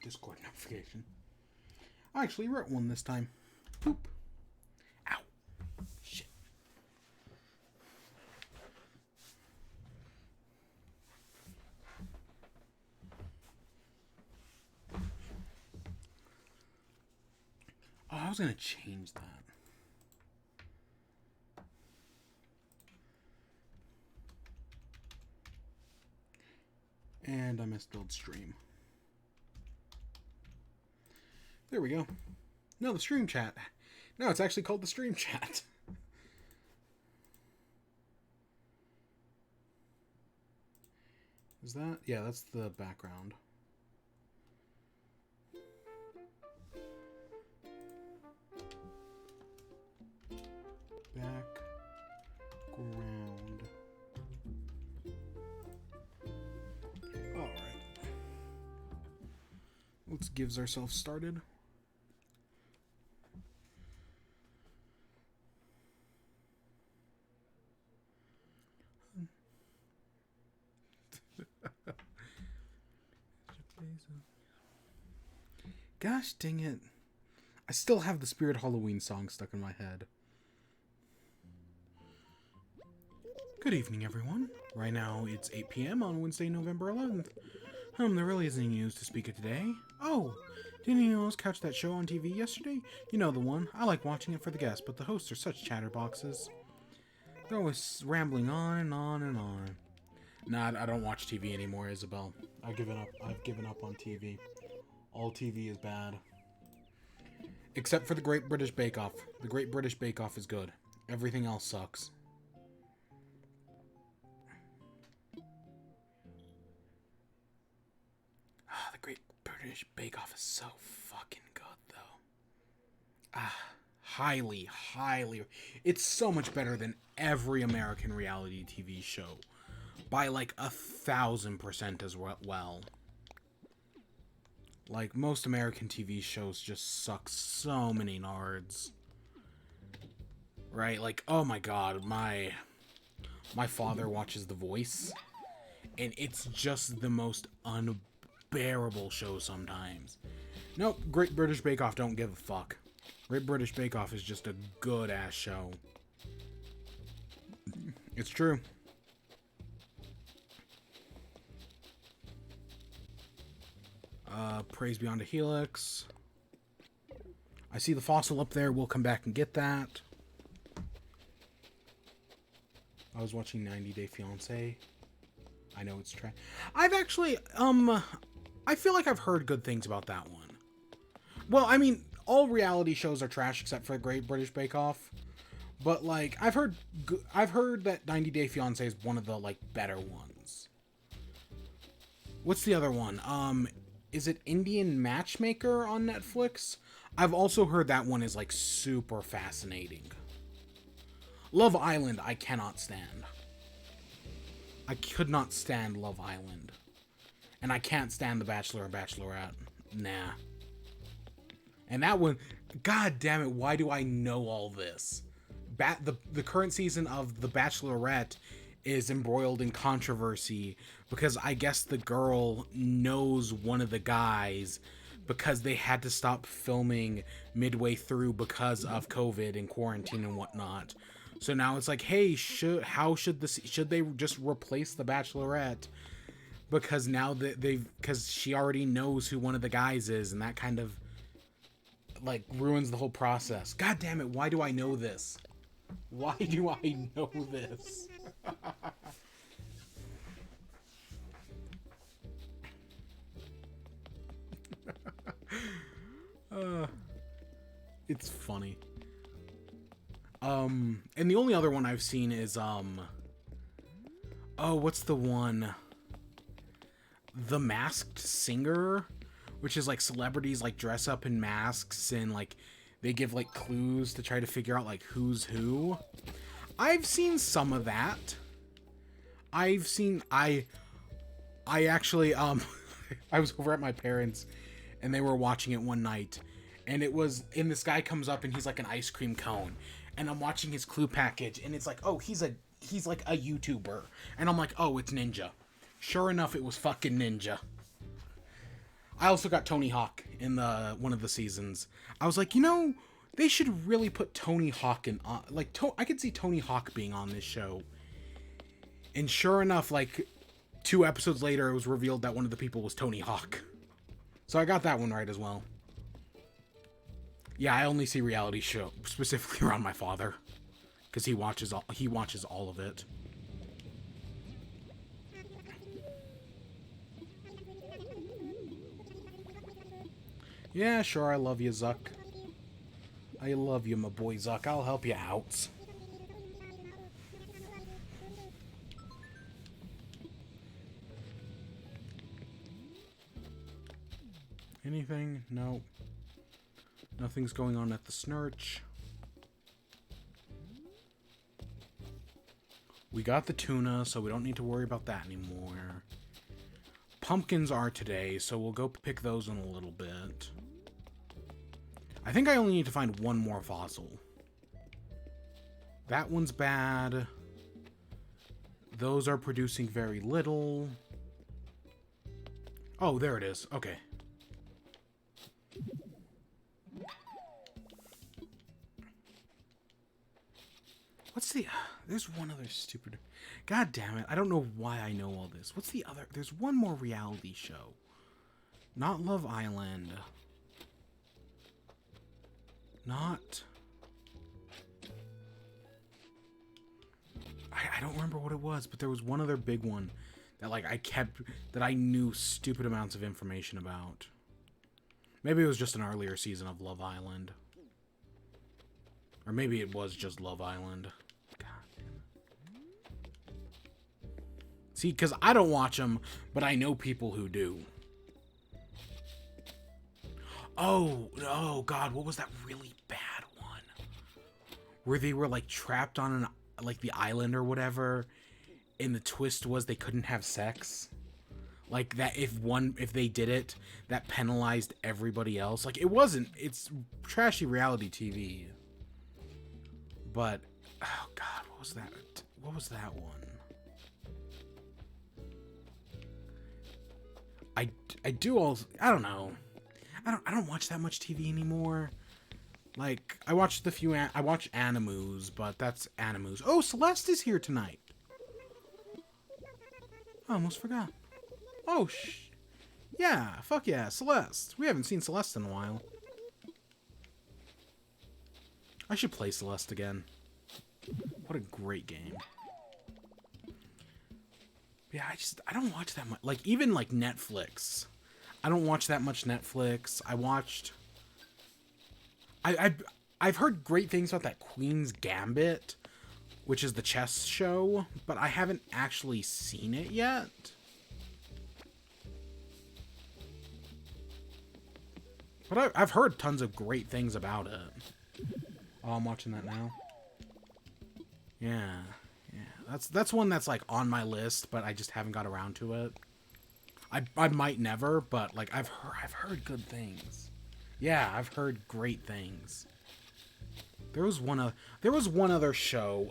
Discord notification. I actually wrote one this time. Poop. Ow. Shit. Oh, I was gonna change that. And I misspelled stream. There we go. No, the stream chat. No, it's actually called the stream chat. Is that? Yeah, that's the background. Background. Alright. Let's give ourselves started. Gosh dang it. I still have the Spirit Halloween song stuck in my head. Good evening, everyone. Right now, it's 8 p.m. on Wednesday, November 11th. There really isn't any news to speak of today. Oh, didn't you else catch that show on TV yesterday? You know the one. I like watching it for the guests, but the hosts are such chatterboxes. They're always rambling on and on and on. Nah, I don't watch TV anymore, Isabel. I've given up on TV. All TV is bad. Except for the Great British Bake Off. The Great British Bake Off is good. Everything else sucks. The Great British Bake Off is so fucking good, though. Highly. It's so much better than every American reality TV show. By like 1,000% as well. Like, most American TV shows just suck so many nards. Right? Like, oh my god, my father watches The Voice, and it's just the most unbearable show sometimes. Nope, Great British Bake Off don't give a fuck. Great British Bake Off is just a good-ass show. It's true. Praise Beyond a Helix. I see the fossil up there. We'll come back and get that. I was watching 90 Day Fiancé. I know it's trash. I've actually, I feel like I've heard good things about that one. Well, I mean, all reality shows are trash except for Great British Bake Off. But, like, I've heard that 90 Day Fiancé is one of the, like, better ones. What's the other one? Is it Indian Matchmaker on Netflix? I've also heard that one is, like, super fascinating. Love Island, I cannot stand. I could not stand Love Island. And I can't stand The Bachelor and Bachelorette. Nah. And that one, god damn it, why do I know all this? The current season of The Bachelorette is embroiled in controversy because I guess the girl knows one of the guys because they had to stop filming midway through because of COVID and quarantine and whatnot. So now it's like, hey, should they just replace The Bachelorette? Because now because she already knows who one of the guys is, and that kind of like ruins the whole process. God damn it, why do I know this? Why do I know this? It's funny. And the only other one I've seen is, what's the one? The Masked Singer, which is like celebrities like dress up in masks and like they give like clues to try to figure out like who's who. I've seen some of that. I actually, I was over at my parents and they were watching it one night, and this guy comes up and he's like an ice cream cone, and I'm watching his clue package and it's like, oh, he's like a YouTuber, and I'm like, oh, it's Ninja. Sure enough, it was fucking Ninja. I also got Tony Hawk in the one of the seasons. I was like, they should really put Tony Hawk in. I could see Tony Hawk being on this show. And sure enough, like 2 episodes later, it was revealed that one of the people was Tony Hawk. So I got that one right as well. Yeah, I only see reality show specifically around my father, because he watches all of it. Yeah, sure, I love you, Zuck. I love you, my boy Zuck. I'll help you out. Anything? No. Nothing's going on at the Snurch. We got the tuna, so we don't need to worry about that anymore. Pumpkins are today, so we'll go pick those in a little bit. I think I only need to find one more fossil. That one's bad. Those are producing very little. Oh, there it is. Okay. What's the... There's one other stupid... God damn it. I don't know why I know all this. What's the other... There's one more reality show. Not Love Island. Not... I don't remember what it was, but there was one other big one that, like, that I knew stupid amounts of information about. Maybe it was just an earlier season of Love Island. Or maybe it was just Love Island. God damn it. See, because I don't watch them, but I know people who do. Oh, God, what was that really bad one? Where they were, like, trapped on the island or whatever, and the twist was they couldn't have sex. Like, that if they did it, that penalized everybody else. Like, it's trashy reality TV. But, oh God, what was that? What was that one? I don't know. I don't watch that much TV anymore. Like, I watch Animus, but that's Animus. Oh, Celeste is here tonight. I almost forgot. Oh, yeah, fuck yeah, Celeste. We haven't seen Celeste in a while. I should play Celeste again. What a great game. Yeah, I don't watch that much. Like, even, like, Netflix. I don't watch that much Netflix. I've heard great things about that Queen's Gambit, which is the chess show, but I haven't actually seen it yet. But I've heard tons of great things about it. Oh, I'm watching that now. Yeah. That's one that's, like, on my list, but I just haven't got around to it. I might never, but, like, I've heard good things. Yeah, I've heard great things. There was one other show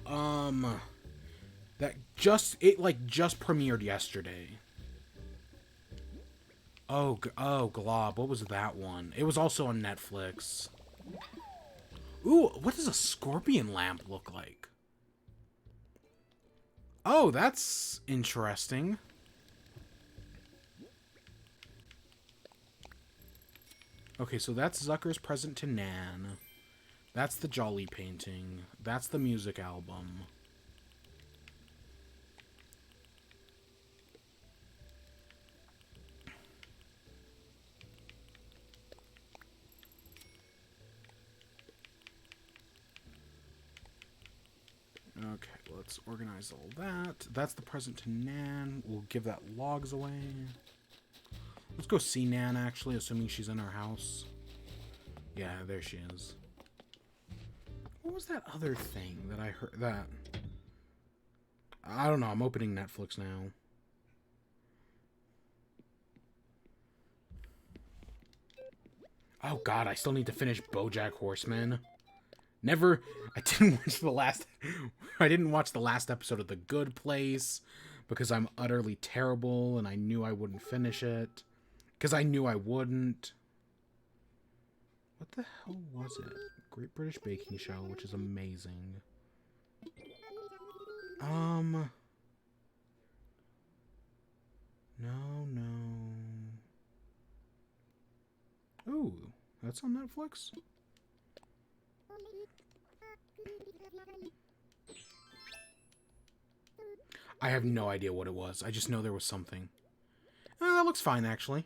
that just premiered yesterday. Oh, Glob. What was that one? It was also on Netflix. Ooh, what does a scorpion lamp look like? Oh, that's interesting. Okay, so that's Zucker's present to Nan. That's the Jolly painting. That's the music album. Okay, let's organize all that. That's the present to Nan. We'll give that logs away. Let's go see Nan, actually, assuming she's in our house. Yeah, there she is. What was that other thing that I heard that... I don't know, I'm opening Netflix now. Oh God, I still need to finish BoJack Horseman. I didn't watch the last episode of The Good Place because I'm utterly terrible and I knew I wouldn't finish it. because I knew I wouldn't. What the hell was it? Great British Baking Show, which is amazing. No. Ooh, that's on Netflix? I have no idea what it was. I just know there was something. That looks fine, actually.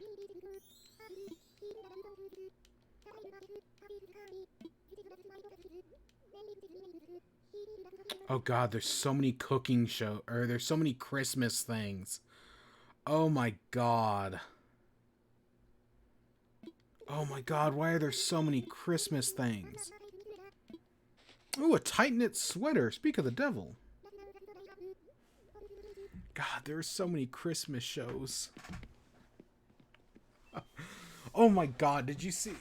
Oh god, there's so many cooking there's so many Christmas things. Oh my god. Oh my god, why are there so many Christmas things? Ooh, a tight-knit sweater. Speak of the devil. God, there are so many Christmas shows. Oh my god, did you see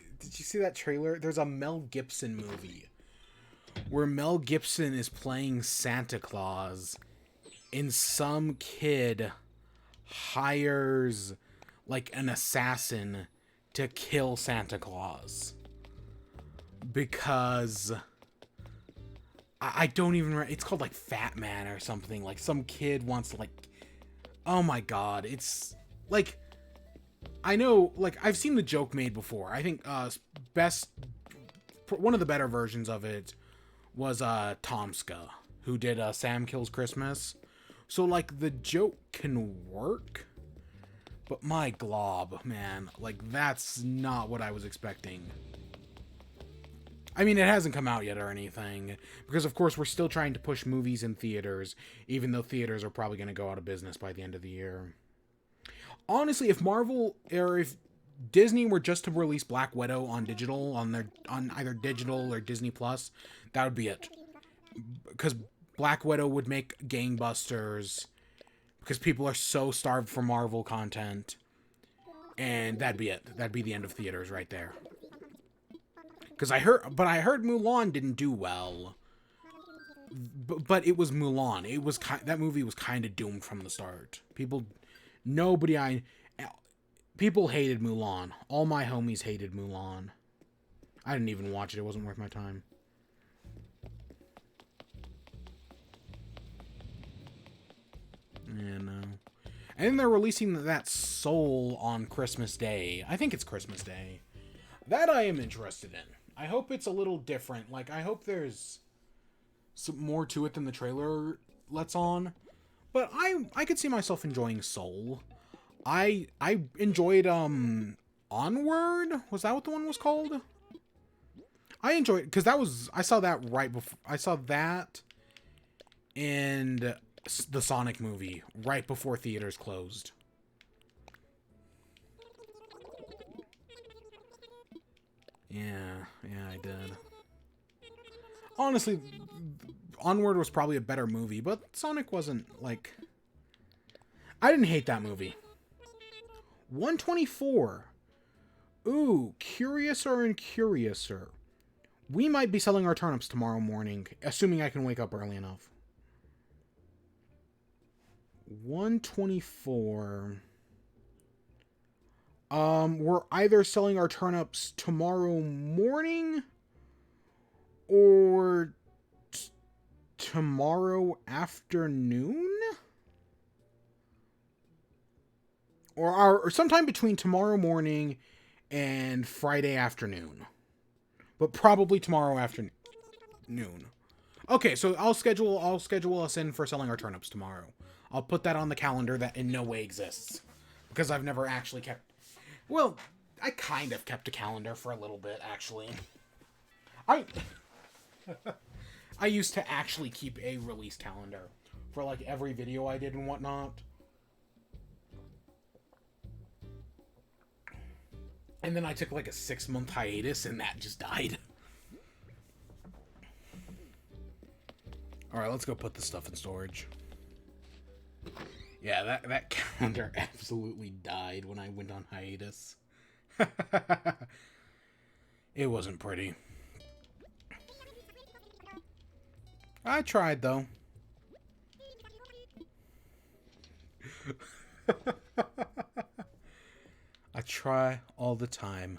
that trailer? There's a Mel Gibson movie where Mel Gibson is playing Santa Claus and some kid hires like an assassin to kill Santa Claus because I don't even remember. It's called like Fat Man or something. Like some kid wants to like, oh my god, it's like, I know, like I've seen the joke made before. I think one of the better versions of it was Tomska, who did Sam Kills Christmas. So like the joke can work, but my glob, man, like that's not what I was expecting. I mean, it hasn't come out yet or anything, because of course we're still trying to push movies in theaters, even though theaters are probably going to go out of business by the end of the year. Honestly, if Marvel or if Disney were just to release Black Widow on digital, on either digital or Disney Plus, that would be it. Because Black Widow would make gangbusters, because people are so starved for Marvel content, and that'd be it. That'd be the end of theaters right there. Because I heard Mulan didn't do well, but it was Mulan. That movie was kind of doomed from the start. People hated Mulan. All my homies hated Mulan. I didn't even watch it. It wasn't worth my time. Yeah, no. And then they're releasing that Soul on Christmas Day. I think it's Christmas Day. That I am interested in. I hope it's a little different. Like, I hope there's some more to it than the trailer lets on. But I could see myself enjoying Soul. I enjoyed Onward. Was that what the one was called? I enjoyed, because I saw that right before. I saw that and the Sonic movie right before theaters closed. Yeah, I did. Honestly, Onward was probably a better movie, but Sonic wasn't, like... I didn't hate that movie. 124. Ooh, Curiouser and Curiouser. We might be selling our turnips tomorrow morning, assuming I can wake up early enough. 124. We're either selling our turnips tomorrow morning or tomorrow afternoon? Or sometime between tomorrow morning and Friday afternoon. But probably tomorrow afternoon. Okay, so I'll schedule us in for selling our turnips tomorrow. I'll put that on the calendar that in no way exists. Because I've never actually kept... Well, I kind of kept a calendar for a little bit, actually. I used to actually keep a release calendar for, like, every video I did and whatnot. And then I took, like, a 6-month hiatus, and that just died. Alright, let's go put this stuff in storage. Yeah, that calendar absolutely died when I went on hiatus. It wasn't pretty. I tried, though. I try all the time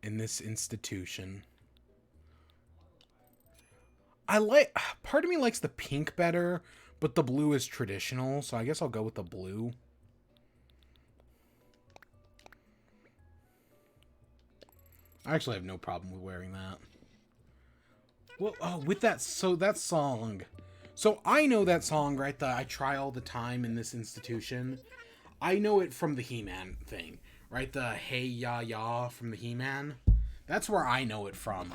in this institution. Part of me likes the pink better, but the blue is traditional, so I guess I'll go with the blue. I actually have no problem with wearing that. Well, with that, so that song. So I know that song, right? The I try all the time in this institution. I know it from the He-Man thing, right? The Hey Ya Ya from the He-Man. That's where I know it from.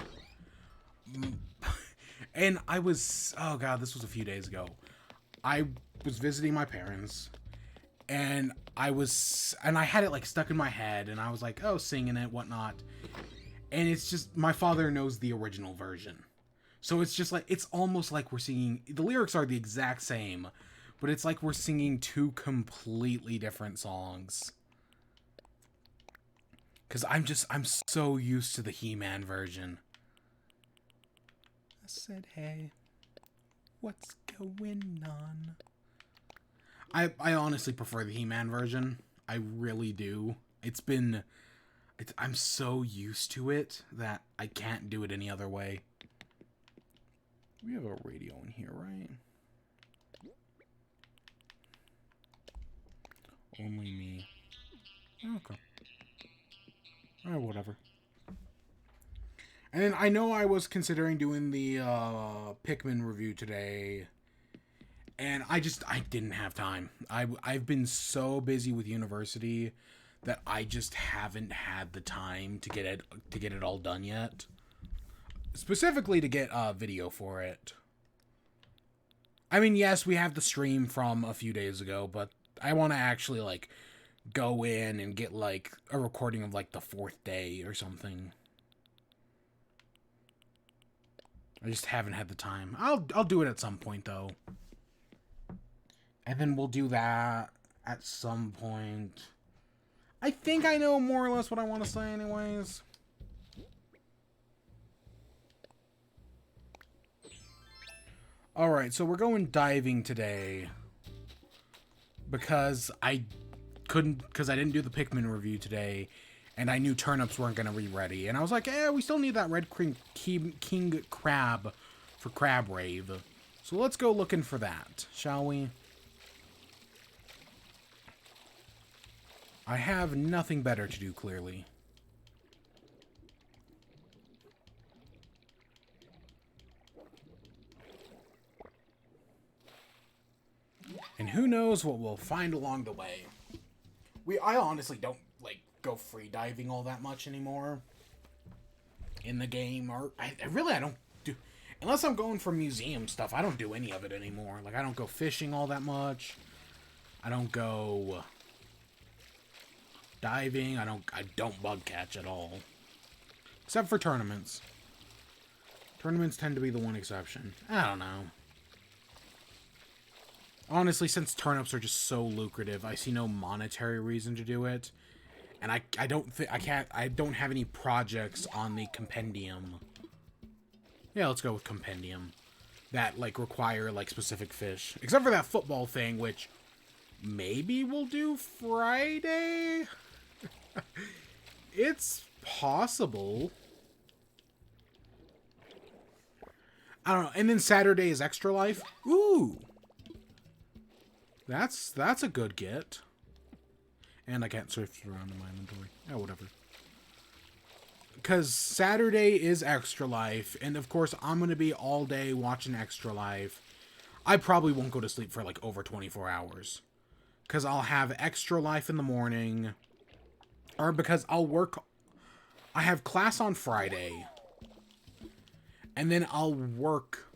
And I was, oh god, this was a few days ago. I was visiting my parents, and I had it like stuck in my head, and I was like, oh, singing it, whatnot. And it's just, my father knows the original version. So it's just like, it's almost like we're singing, the lyrics are the exact same, but it's like we're singing two completely different songs. Because I'm so used to the He-Man version. I said, hey, what's going on? I honestly prefer the He-Man version. I really do. I'm so used to it that I can't do it any other way. We have a radio in here, right? Only me. Okay. Or whatever. And then I know I was considering doing the Pikmin review today, and I didn't have time. I've been so busy with university that I just haven't had the time to get it all done yet. Specifically to get a video for it. I mean, yes, we have the stream from a few days ago, but I want to actually like go in and get like a recording of like the 4th day or something. I just haven't had the time. I'll do it at some point though. And then we'll do that at some point. I think I know more or less what I want to say anyways. Alright, so we're going diving today. Because I didn't do the Pikmin review today. And I knew turnips weren't going to be ready. And I was like, we still need that red king crab for crab rave. So let's go looking for that, shall we? I have nothing better to do, clearly. And who knows what we'll find along the way. I honestly don't, like, go free diving all that much anymore. In the game, or... I don't do... Unless I'm going for museum stuff, I don't do any of it anymore. Like, I don't go fishing all that much. I don't go... diving. I don't bug catch at all. Except for tournaments. Tournaments tend to be the one exception. I don't know. Honestly, since turnips are just so lucrative, I see no monetary reason to do it. And I don't have any projects on the compendium. Yeah, let's go with compendium. That, like, require, like, specific fish. Except for that football thing, which maybe we'll do Friday? It's possible. I don't know. And then Saturday is Extra Life. Ooh! That's a good get. And I can't search around in my inventory. Oh, whatever. Because Saturday is Extra Life, and of course I'm going to be all day watching Extra Life. I probably won't go to sleep for like over 24 hours. Because I'll have Extra Life in the morning. Or because I'll work... I have class on Friday. And then I'll work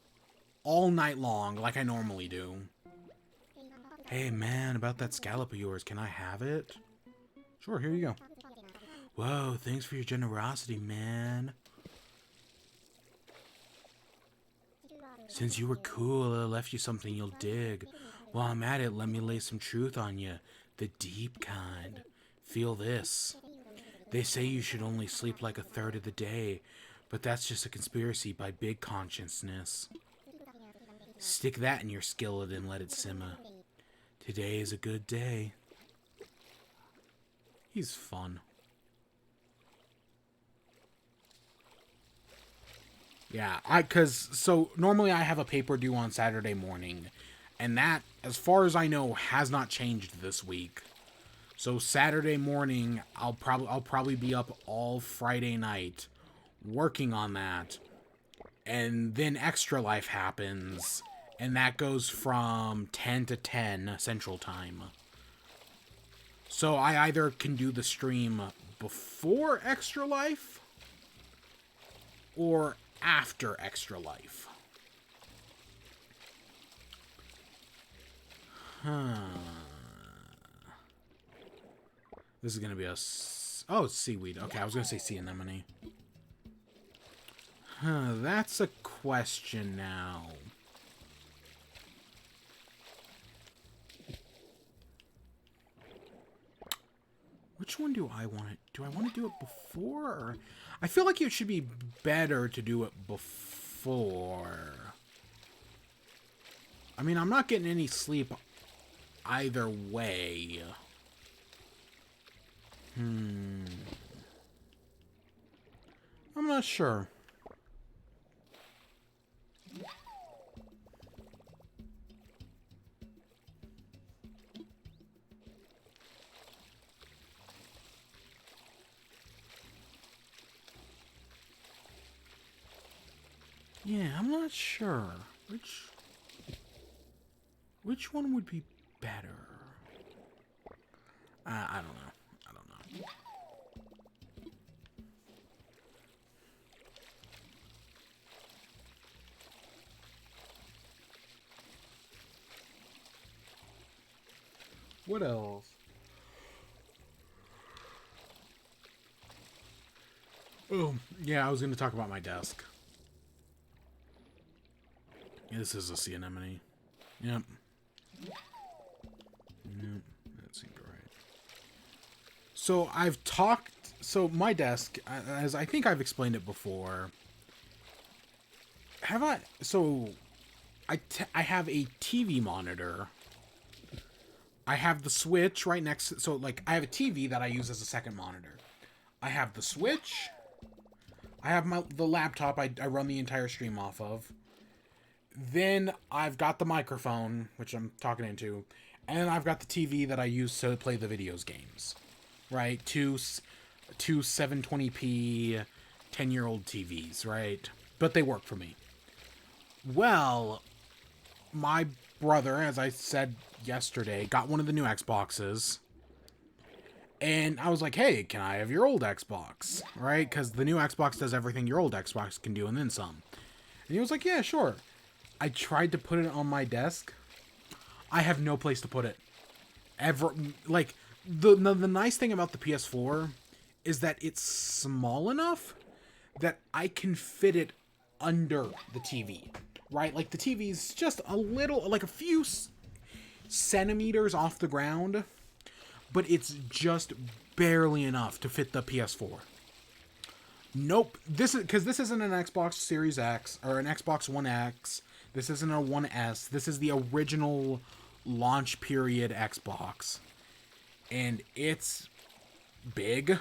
all night long like I normally do. Hey man, about that scallop of yours, can I have it? Sure, here you go. Whoa, thanks for your generosity, man. Since you were cool, I left you something you'll dig. While I'm at it, let me lay some truth on you. The deep kind. Feel this. They say you should only sleep like a third of the day, but that's just a conspiracy by big consciousness. Stick that in your skillet and let it simmer. Today is a good day. He's fun. Yeah, so normally I have a paper due on Saturday morning, and that, as far as I know, has not changed this week. So Saturday morning, I'll probably be up all Friday night working on that, and then Extra Life happens, and that goes from 10 to 10 Central Time. So I either can do the stream before Extra Life or after Extra Life. This is going to be a... Oh, it's seaweed. Okay, I was going to say sea anemone. That's a question now. Which one do I want to... Do I want to do it before? Or... I feel like it should be better to do it before. I mean, I'm not getting any sleep either way. I'm not sure. Yeah, I'm not sure. Which one would be better? I don't know. I don't know. What else? Oh, yeah, I was going to talk about my desk. This is a sea anemone. Yep. Yep, that seemed right. So I've talked... So my desk, as I think I've explained it before... Have I... So I have a TV monitor. I have the Switch right next to... So, like, I have a TV that I use as a second monitor. I have the Switch. I have the laptop I run the entire stream off of. Then I've got the microphone, which I'm talking into. And then I've got the TV that I use to play the videos games. Right? Two 720p 10-year-old TVs, right? But they work for me. Well, my brother, as I said yesterday, got one of the new Xboxes. And I was like, hey, can I have your old Xbox? Right? Because the new Xbox does everything your old Xbox can do and then some. And he was like, yeah, sure. I tried to put it on my desk. I have no place to put it. Ever. Like, the nice thing about the PS4 is that it's small enough that I can fit it under the TV. Right? Like, the TV's just a little, like a few centimeters off the ground. But it's just barely enough to fit the PS4. Nope. This isn't an Xbox Series X or an Xbox One X. This isn't a One S. This is the original launch period Xbox. And it's big.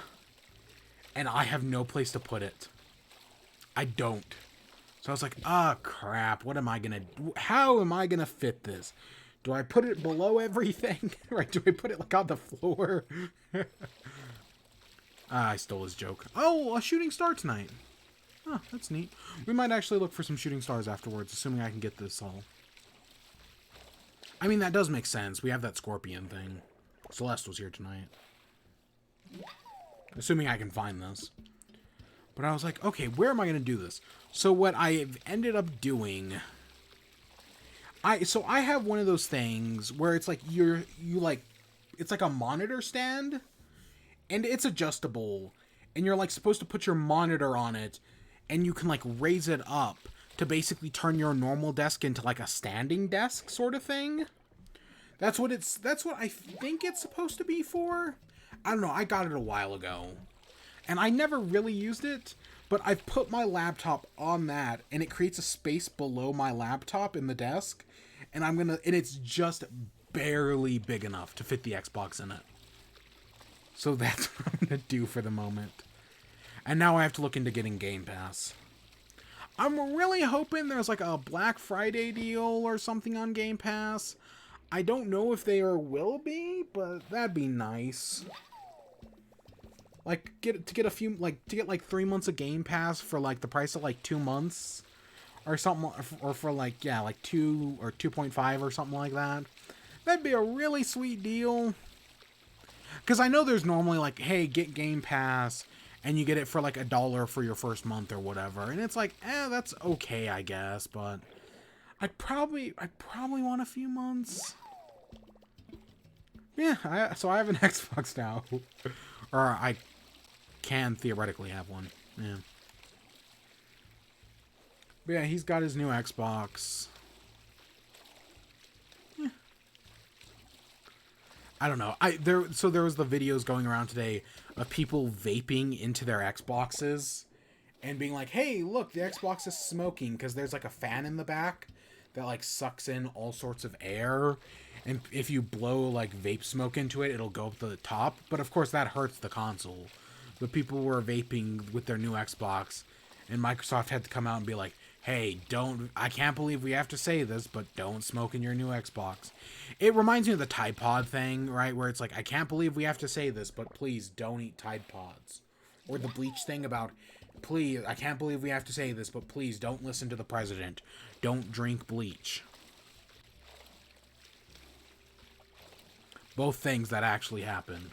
And I have no place to put it. I don't. So I was like, crap. What am I gonna do? How am I gonna fit this? Do I put it below everything? Right? Do I put it like on the floor? I stole his joke. Oh, a shooting star tonight. Oh, that's neat. We might actually look for some shooting stars afterwards, assuming I can get this all. I mean, that does make sense. We have that scorpion thing. Celeste was here tonight. Assuming I can find this. But I was like, okay, where am I going to do this? So what I've ended up doing... So I have one of those things where it's like it's like a monitor stand and it's adjustable and you're like supposed to put your monitor on it and you can like raise it up to basically turn your normal desk into like a standing desk sort of thing. That's what I think it's supposed to be for. I don't know. I got it a while ago and I never really used it, but I've put my laptop on that and it creates a space below my laptop in the desk. And it's just barely big enough to fit the Xbox in it. So that's what I'm going to do for the moment. And now I have to look into getting Game Pass. I'm really hoping there's like a Black Friday deal or something on Game Pass. I don't know if there will be, but that'd be nice. Like to get like 3 months of Game Pass for like the price of like 2 months or something, or for like, yeah, like 2 or 2.5 or something like that. That'd be a really sweet deal. Because I know there's normally like, hey, get Game Pass and you get it for like $1 for your first month or whatever. And it's like, that's okay, I guess, but I'd probably want a few months. Yeah, so I have an Xbox now. Or I can theoretically have one. Yeah. But yeah, he's got his new Xbox. Yeah. I don't know. There was the videos going around today of people vaping into their Xboxes and being like, "Hey, look, the Xbox is smoking," because there's like a fan in the back that like sucks in all sorts of air, and if you blow like vape smoke into it, it'll go up to the top. But of course, that hurts the console. But people were vaping with their new Xbox, and Microsoft had to come out and be like, "Hey, I can't believe we have to say this, but don't smoke in your new Xbox." It reminds me of the Tide Pod thing, right? Where it's like, I can't believe we have to say this, but please don't eat Tide Pods. Or the bleach thing about, please, I can't believe we have to say this, but please don't listen to the president. Don't drink bleach. Both things that actually happen.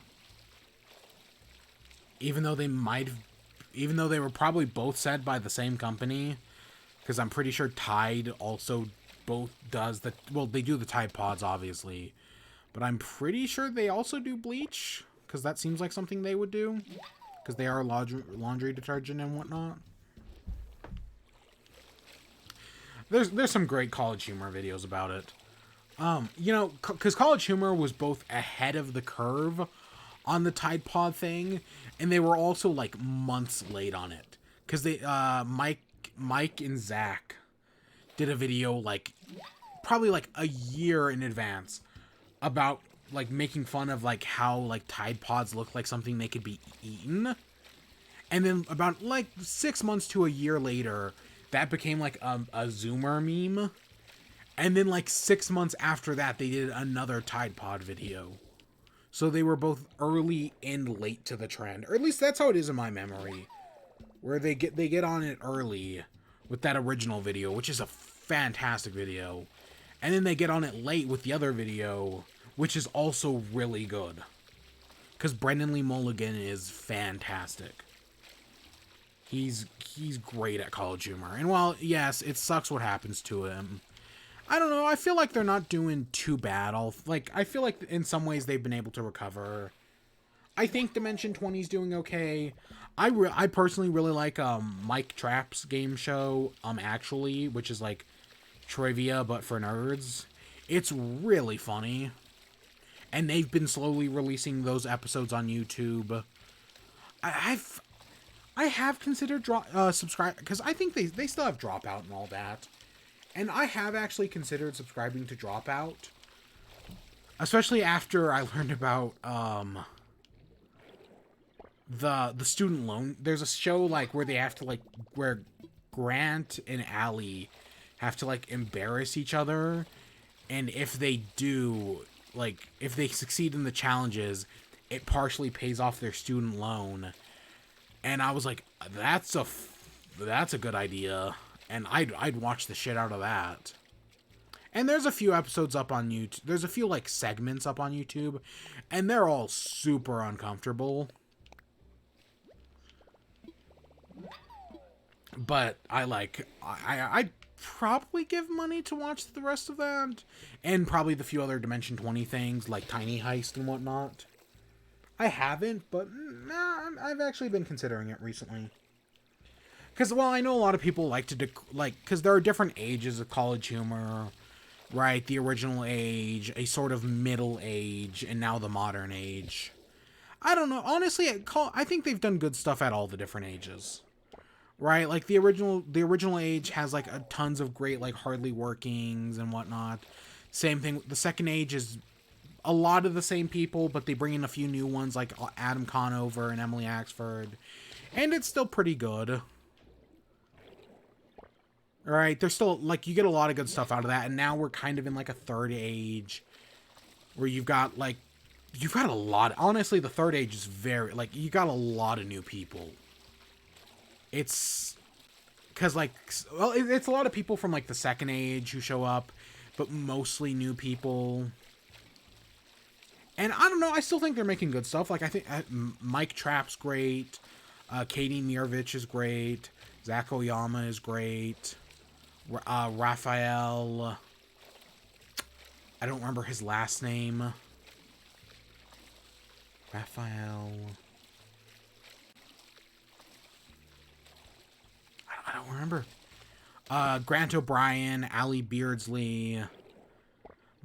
Even though they were probably both said by the same company, because I'm pretty sure Tide also both does they do the Tide Pods, obviously, but I'm pretty sure they also do bleach, because that seems like something they would do, because they are laundry detergent and whatnot. There's some great College Humor videos about it. Because College Humor was both ahead of the curve on the Tide Pod thing, and they were also like months late on it, because they Mike and Zach did a video like probably like a year in advance about like making fun of like how like Tide Pods look like something they could be eaten, and then about like 6 months to a year later, that became like a Zoomer meme, and then like 6 months after that, they did another Tide Pod video. So they were both early and late to the trend, or at least that's how it is in my memory, where they get on it early with that original video, which is a fantastic video, and then they get on it late with the other video, which is also really good, because Brendan Lee Mulligan is fantastic. He's great at College Humor, and while yes, it sucks what happens to him, I don't know, I feel like they're not doing too bad. I feel like in some ways they've been able to recover. I think Dimension 20 is doing okay. I personally really like Mike Trapp's game show, Actually, which is like trivia but for nerds. It's really funny. And they've been slowly releasing those episodes on YouTube. I have considered subscribe, because I think they still have Dropout and all that. And I have actually considered subscribing to Dropout, especially after I learned about the student loan. There's a show like where they have to like where Grant and Allie have to like embarrass each other, and if they do, like if they succeed in the challenges, it partially pays off their student loan. And I was like, that's a good idea. And I'd watch the shit out of that. And there's a few episodes up on YouTube. There's a few like segments up on YouTube, and they're all super uncomfortable. But I'd probably give money to watch the rest of that, and probably the few other Dimension 20 things like Tiny Heist and whatnot. I haven't, but I've actually been considering it recently. Because, well, I know a lot of people like to, because there are different ages of College Humor, right? The original age, a sort of middle age, and now the modern age. I don't know. Honestly, I think they've done good stuff at all the different ages, right? Like, the original age has, like, tons of great, like, Hardly Workings and whatnot. Same thing. The second age is a lot of the same people, but they bring in a few new ones like Adam Conover and Emily Axford. And it's still pretty good. Alright, there's still, like, you get a lot of good stuff out of that, and now we're kind of in, like, a third age, where you've got a lot, honestly, the third age is very, like, you got a lot of new people. It's, because, like, well, it's a lot of people from, like, the second age who show up, but mostly new people. And I don't know, I still think they're making good stuff. Like, I think Mike Trapp's great, Katie Mirovich is great, Zach Oyama is great. Raphael, I don't remember his last name. Raphael, I don't remember. Grant O'Brien, Allie Beardsley,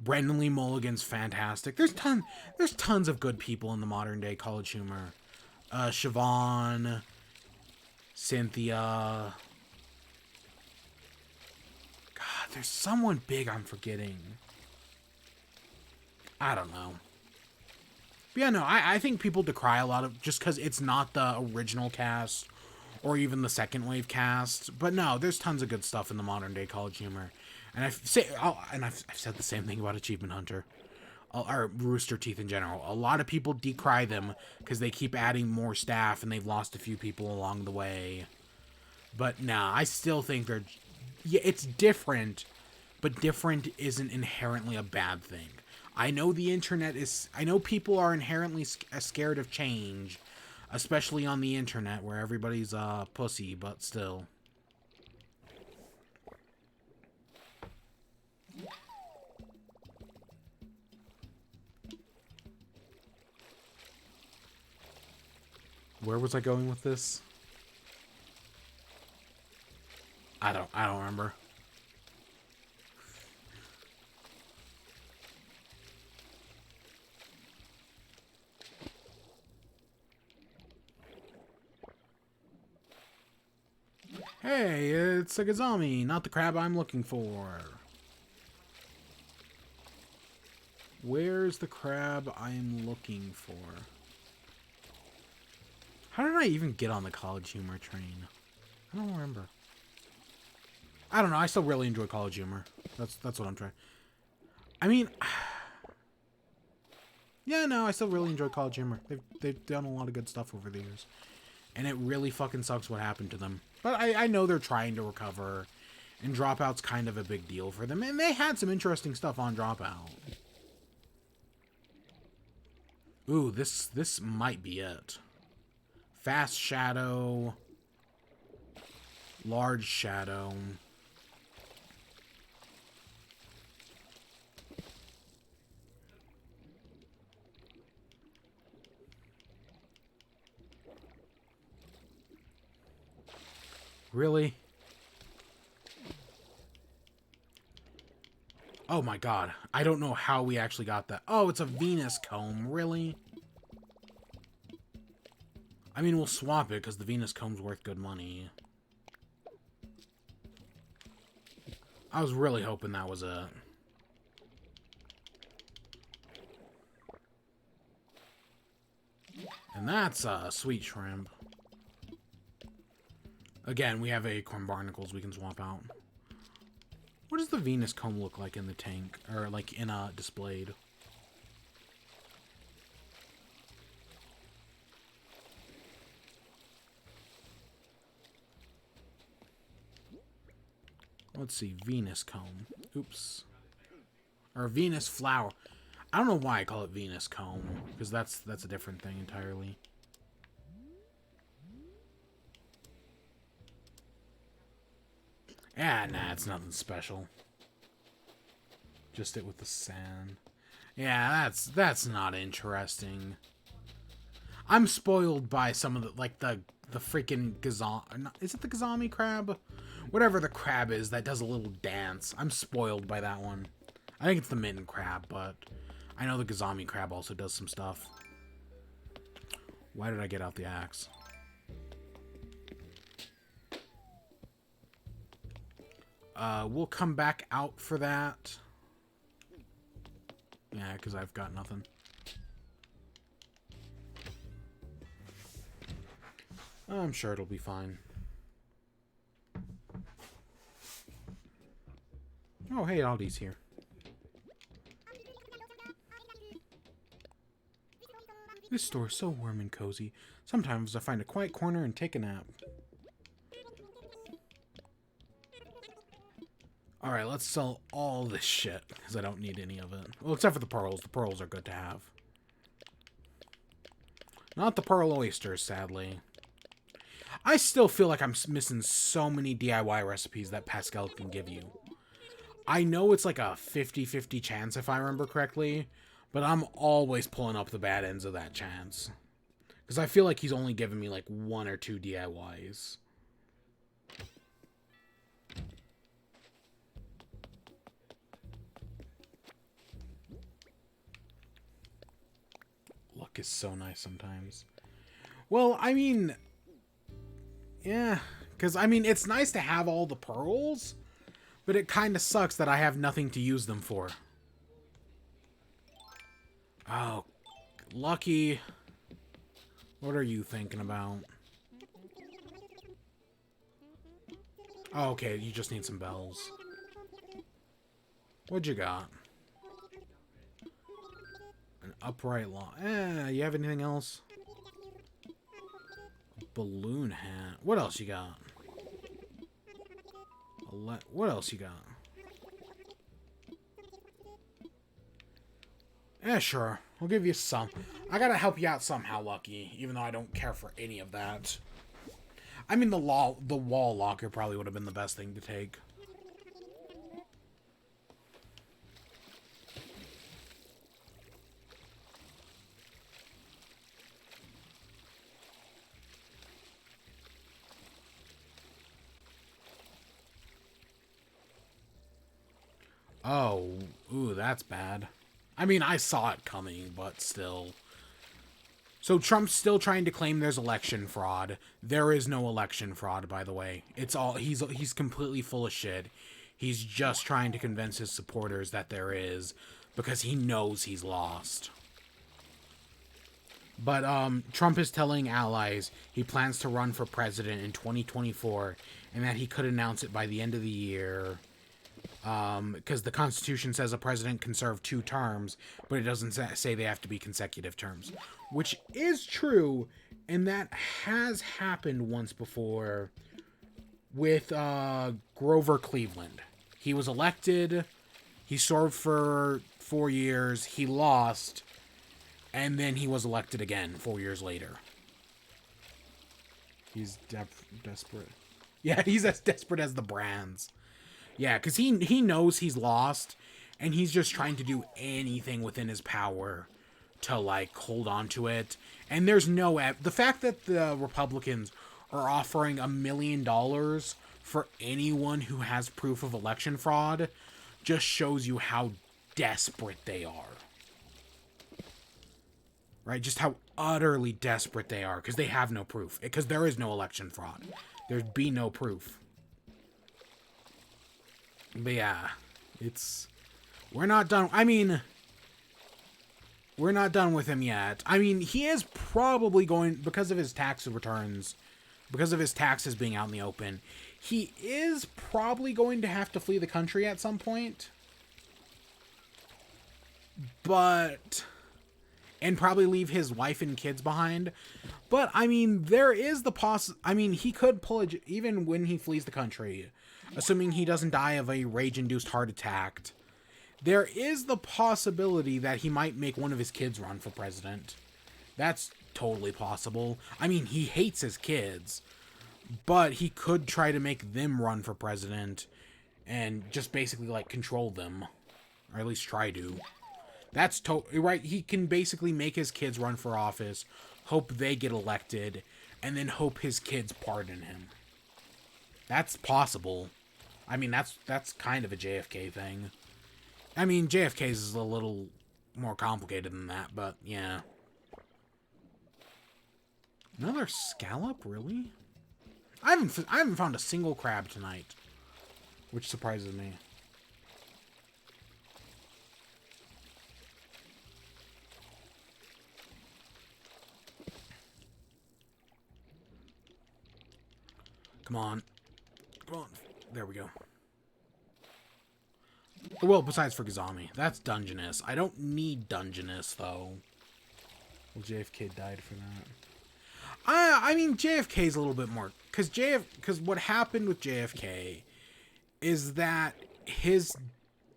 Brendan Lee Mulligan's fantastic. There's tons of good people in the modern day College Humor. Siobhan, Cynthia. There's someone big I'm forgetting. I don't know. But yeah, no, I think people decry a lot of just because it's not the original cast or even the second wave cast. But no, there's tons of good stuff in the modern day College Humor, and I've said the same thing about Achievement Hunter or Rooster Teeth in general. A lot of people decry them because they keep adding more staff and they've lost a few people along the way. But nah, I still think they're. Yeah, it's different, but different isn't inherently a bad thing. I know the internet is... I know people are inherently scared of change, especially on the internet where everybody's pussy, but still. Where was I going with this? I don't remember. Hey, it's a Gazami, not the crab I'm looking for. Where's the crab I'm looking for? How did I even get on the College Humor train? I don't remember. I don't know. I still really enjoy College Humor. That's what I'm trying. I mean, yeah, no, I still really enjoy College Humor. They've done a lot of good stuff over the years, and it really fucking sucks what happened to them. But I know they're trying to recover, and Dropout's kind of a big deal for them, and they had some interesting stuff on Dropout. Ooh, this might be it. Fast Shadow, Large Shadow. Really? Oh my god. I don't know how we actually got that. Oh, it's a Venus comb. Really? I mean, we'll swap it because the Venus comb's worth good money. I was really hoping that was it. And that's sweet shrimp. Again, we have acorn barnacles we can swap out. What does the Venus comb look like in the tank? Or, like, in a displayed? Let's see, Venus comb. Oops. Or Venus flower. I don't know why I call it Venus comb, because that's a different thing entirely. Ah, nah, it's nothing special. Just it with the sand. Yeah, that's not interesting. I'm spoiled by some of the, like, the freaking Gazami... Is it the Gazami crab? Whatever the crab is that does a little dance. I'm spoiled by that one. I think it's the mitten crab, but I know the Gazami crab also does some stuff. Why did I get out the axe? We'll come back out for that. Yeah, Yeah, because I've got nothing. I'm sure it'll be fine. Oh, hey, Aldi's here. This store is so warm and cozy. Sometimes I find a quiet corner and take a nap. Alright, let's sell all this shit, because I don't need any of it. Well, except for the pearls. The pearls are good to have. Not the pearl oysters, sadly. I still feel like I'm missing so many DIY recipes that Pascal can give you. I know it's like a 50-50 chance, if I remember correctly, but I'm always pulling up the bad ends of that chance. Because I feel like he's only given me like 1 or 2 DIYs. Luck is so nice sometimes. Well, I mean... yeah, because, I mean, it's nice to have all the pearls, but it kind of sucks that I have nothing to use them for. Oh, Lucky. What are you thinking about? Oh, okay, you just need some bells. What'd you got? An upright law. You have anything else? A balloon hat. What else you got? What else you got? Yeah, sure. I'll give you some. I gotta help you out somehow, Lucky, even though I don't care for any of that. I mean, the wall locker probably would have been the best thing to take. Oh, ooh, that's bad. I mean, I saw it coming, but still. So Trump's still trying to claim there's election fraud. There is no election fraud, by the way. It's all he's completely full of shit. He's just trying to convince his supporters that there is because he knows he's lost. But Trump is telling allies he plans to run for president in 2024 and that he could announce it by the end of the year. Because the Constitution says a president can serve 2 terms, but it doesn't say they have to be consecutive terms. Which is true, and that has happened once before with Grover Cleveland. He was elected, he served for 4 years, he lost, and then he was elected again 4 years later. He's desperate. Yeah, he's as desperate as the Brands. Yeah, because he knows he's lost, and he's just trying to do anything within his power to, like, hold on to it. And there's no... the fact that the Republicans are offering $1 million for anyone who has proof of election fraud just shows you how desperate they are. Right? Just how utterly desperate they are, because they have no proof. Because there is no election fraud. There'd be no proof. But yeah, we're not done. I mean, we're not done with him yet. I mean, he is probably going, because of his tax returns, because of his taxes being out in the open, he is probably going to have to flee the country at some point. But, and probably leave his wife and kids behind. But, I mean, there is the I mean, he could pull even when he flees the country, assuming he doesn't die of a rage-induced heart attack, there is the possibility that he might make one of his kids run for president. That's totally possible. I mean, he hates his kids, but he could try to make them run for president and just basically, like, control them. Or at least try to. That's right. He can basically make his kids run for office, hope they get elected, and then hope his kids pardon him. That's possible. I mean, that's kind of a JFK thing. I mean, JFK's is a little more complicated than that, but yeah. Another scallop, really? I haven't found a single crab tonight, which surprises me. Come on. Come on. There we go. Well, besides for Gazami. That's Dungeness. I don't need Dungeness, though. Well, JFK died for that. I mean, JFK's a little bit more... Because what happened with JFK is that his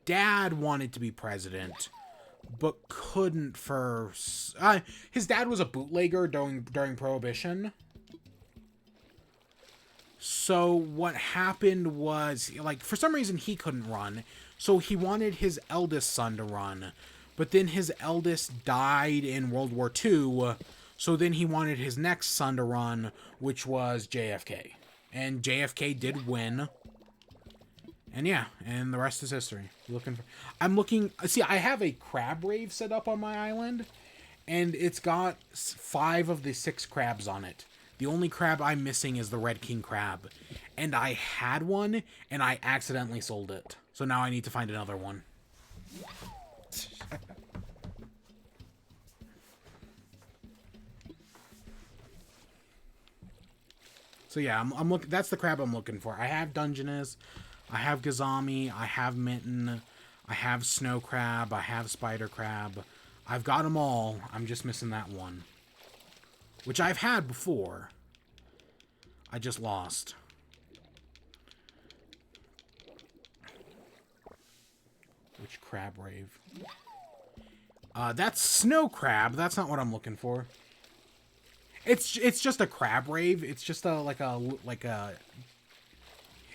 dad wanted to be president, but couldn't for... his dad was a bootlegger during Prohibition. So what happened was, like, for some reason he couldn't run, so he wanted his eldest son to run. But then his eldest died in World War II, so then he wanted his next son to run, which was JFK. And JFK did win. And yeah, and the rest is history. I'm looking... See, I have a crab rave set up on my island, and it's got 5 of the 6 crabs on it. The only crab I'm missing is the Red King crab. And I had one, and I accidentally sold it. So now I need to find another one. So yeah, I'm looking. That's the crab I'm looking for. I have Dungeness, I have Gazami, I have Mitten, I have Snow Crab, I have Spider Crab. I've got them all. I'm just missing that one, which I've had before. I just lost. Which crab rave? That's Snow Crab. That's not what I'm looking for. It's just a crab rave. It's just a like a.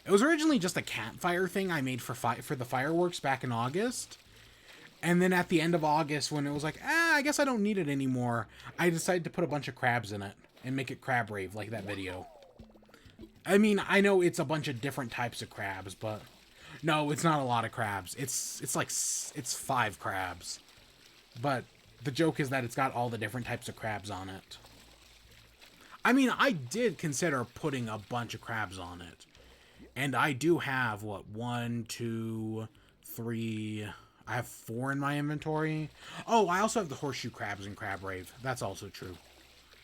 It was originally just a campfire thing I made for the fireworks back in August, and then at the end of August, when it was like, I guess I don't need it anymore, I decided to put a bunch of crabs in it and make it crab rave like that video. I mean, I know it's a bunch of different types of crabs, but no, it's not a lot of crabs. It's 5 crabs, but the joke is that it's got all the different types of crabs on it. I mean, I did consider putting a bunch of crabs on it. And I do have, what, 1, 2, 3... I have 4 in my inventory. Oh, I also have the horseshoe crabs in Crab Rave. That's also true.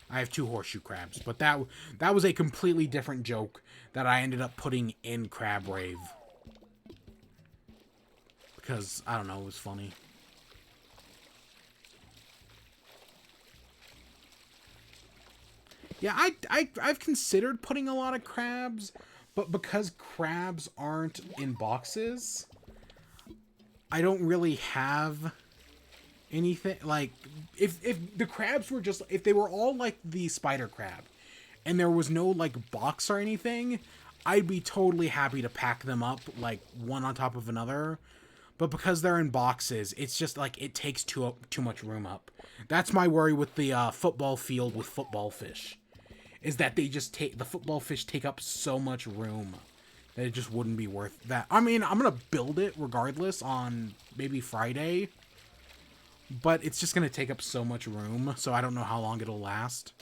I have 2 horseshoe crabs. But that was a completely different joke that I ended up putting in Crab Rave. Because, I don't know, it was funny. Yeah, I've considered putting a lot of crabs, but because crabs aren't in boxes, I don't really have anything. Like, if the crabs were just, if they were all like the spider crab, and there was no, like, box or anything, I'd be totally happy to pack them up, like, one on top of another. But because they're in boxes, it's just, like, it takes too much room up. That's my worry with the football field with football fish. Is that the football fish take up so much room that it just wouldn't be worth that. I mean, I'm going to build it regardless on maybe Friday, but it's just going to take up so much room, so I don't know how long it'll last.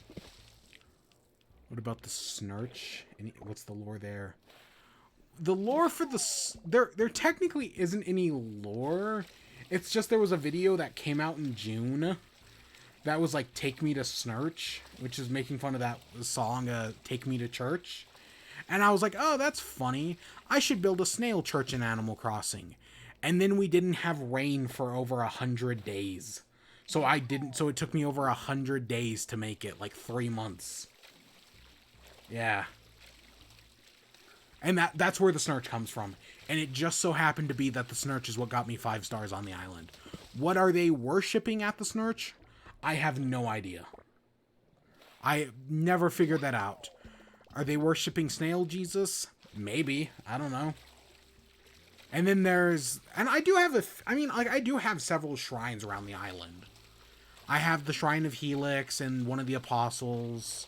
What about the Snurch? What's the lore there? The lore for there technically isn't any lore. It's just there was a video that came out in June that was like Take Me to Snurch, which is making fun of that song, Take Me to Church. And I was like, oh, that's funny. I should build a snail church in Animal Crossing. And then we didn't have rain for over 100 days. So it took me over 100 days to make it, like 3 months. Yeah. And that's where the Snurch comes from. And it just so happened to be that the Snurch is what got me 5 stars on the island. What are they worshipping at the Snurch? I have no idea. I never figured that out. Are they worshipping Snail Jesus? Maybe. I don't know. And then I do have several shrines around the island. I have the Shrine of Helix and one of the Apostles.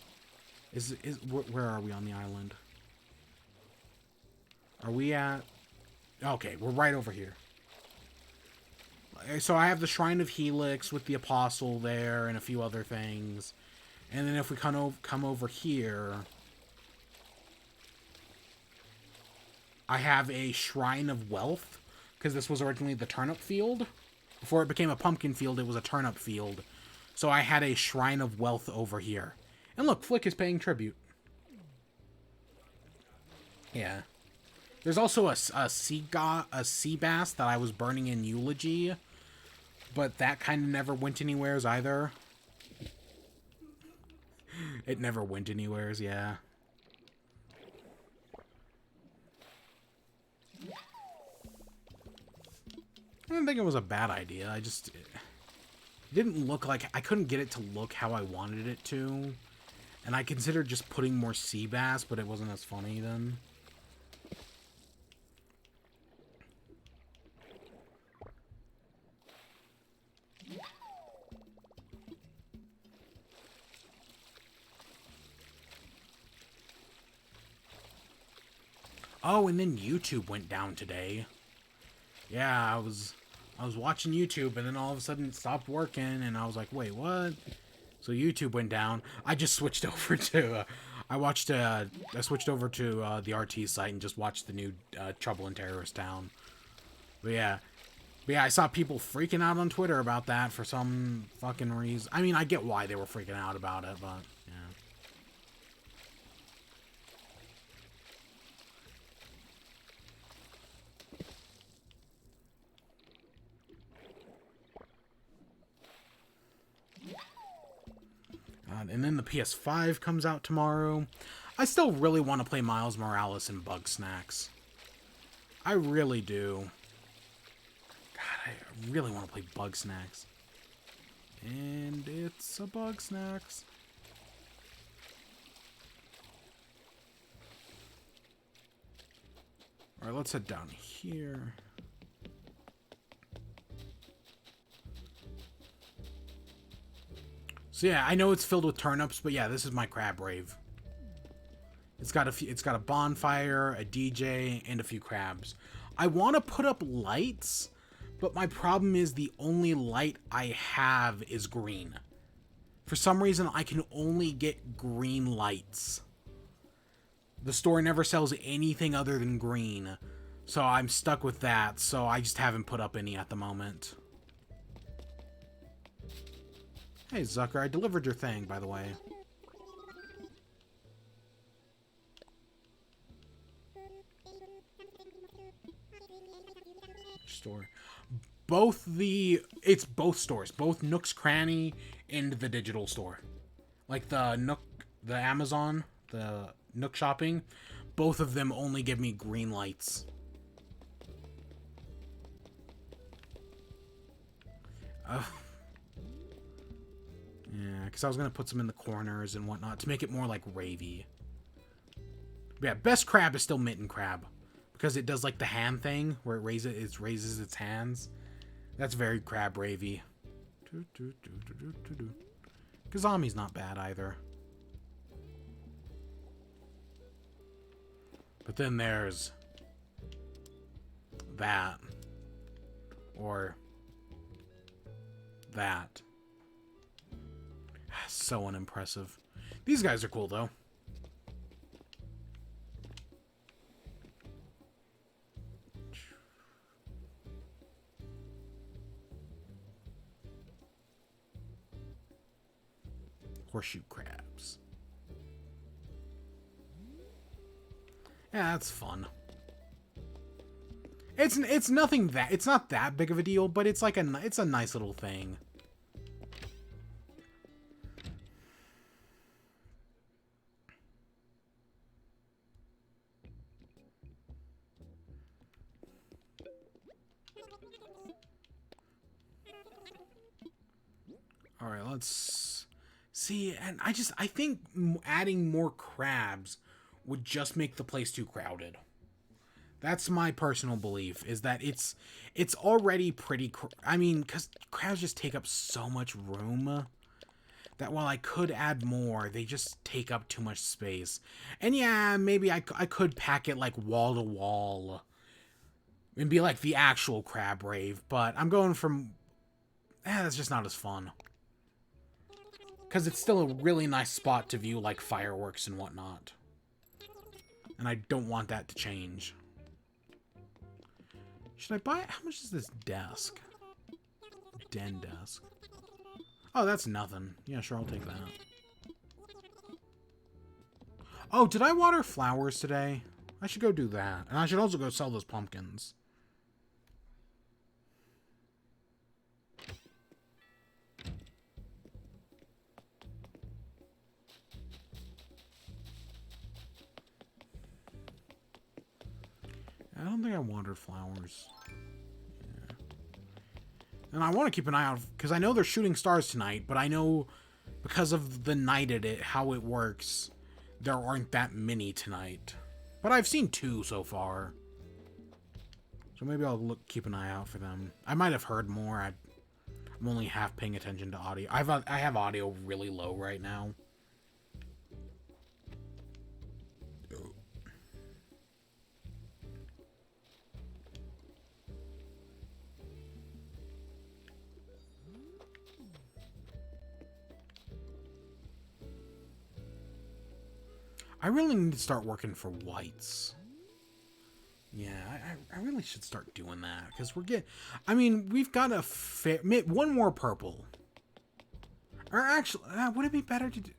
Where are we on the island? Are we at... Okay, we're right over here. So I have the Shrine of Helix with the Apostle there and a few other things. And then if we come over here, I have a Shrine of Wealth, because this was originally the turnip field. Before it became a pumpkin field, it was a turnip field. So I had a Shrine of Wealth over here. And look, Flick is paying tribute. Yeah. There's also a sea bass that I was burning in eulogy, but that kind of never went anywheres either. It never went anywheres, yeah. I didn't think it was a bad idea. It didn't look like... I couldn't get it to look how I wanted it to. And I considered just putting more sea bass, but it wasn't as funny then. Oh, and then YouTube went down today. Yeah, I was watching YouTube, and then all of a sudden it stopped working, and I was like, wait, what? So YouTube went down. I just switched over to... I switched over to the RT site and just watched the new Trouble in Terrorist Town. But yeah, I saw people freaking out on Twitter about that for some fucking reason. I mean, I get why they were freaking out about it, but yeah. And then the PS5 comes out tomorrow. I still really want to play Miles Morales and Bug Snacks. I really do. God, I really want to play Bug Snacks. And it's a Bug Snacks. Alright, let's head down here. So yeah, I know it's filled with turnips, but yeah, this is my crab rave. It's got a bonfire, a DJ, and a few crabs. I want to put up lights, but my problem is the only light I have is green. For some reason, I can only get green lights. The store never sells anything other than green, so I'm stuck with that, so I just haven't put up any at the moment. Hey, Zucker, I delivered your thing, by the way. Store. It's both stores. Both Nook's Cranny and the digital store. Like the Amazon, the Nook Shopping. Both of them only give me green lights. Yeah, because I was going to put some in the corners and whatnot to make it more like Ravey. But yeah, best crab is still Mitten Crab. Because it does like the hand thing where it raises its hands. That's very crab Ravey. Kazami's not bad either. But then there's that. Or that. So unimpressive. These guys are cool, though. Horseshoe crabs. Yeah, that's fun. It's nothing that... It's not that big of a deal, but it's like it's a nice little thing. Alright, let's see. And I think adding more crabs would just make the place too crowded. That's my personal belief, is that it's already pretty... I mean, because crabs just take up so much room that while I could add more, they just take up too much space. And yeah, maybe I could pack it like wall to wall and be like the actual crab rave, but I'm going from... that's just not as fun. Because it's still a really nice spot to view like fireworks and whatnot. And I don't want that to change. Should I buy it? How much is this desk? Den desk. Oh, that's nothing. Yeah, sure, I'll take that. Oh, did I water flowers today? I should go do that. And I should also go sell those pumpkins. I don't think I wanted flowers. Yeah. And I want to keep an eye out, because I know they're shooting stars tonight, but I know because of the night at it, how it works, there aren't that many tonight. But I've seen 2 so far. So maybe I'll keep an eye out for them. I might have heard more. I'm only half paying attention to audio. I have audio really low right now. I really need to start working for whites. Yeah, I really should start doing that, because we're getting... I mean, we've got a fair... One more purple. Or actually, would it be better to do...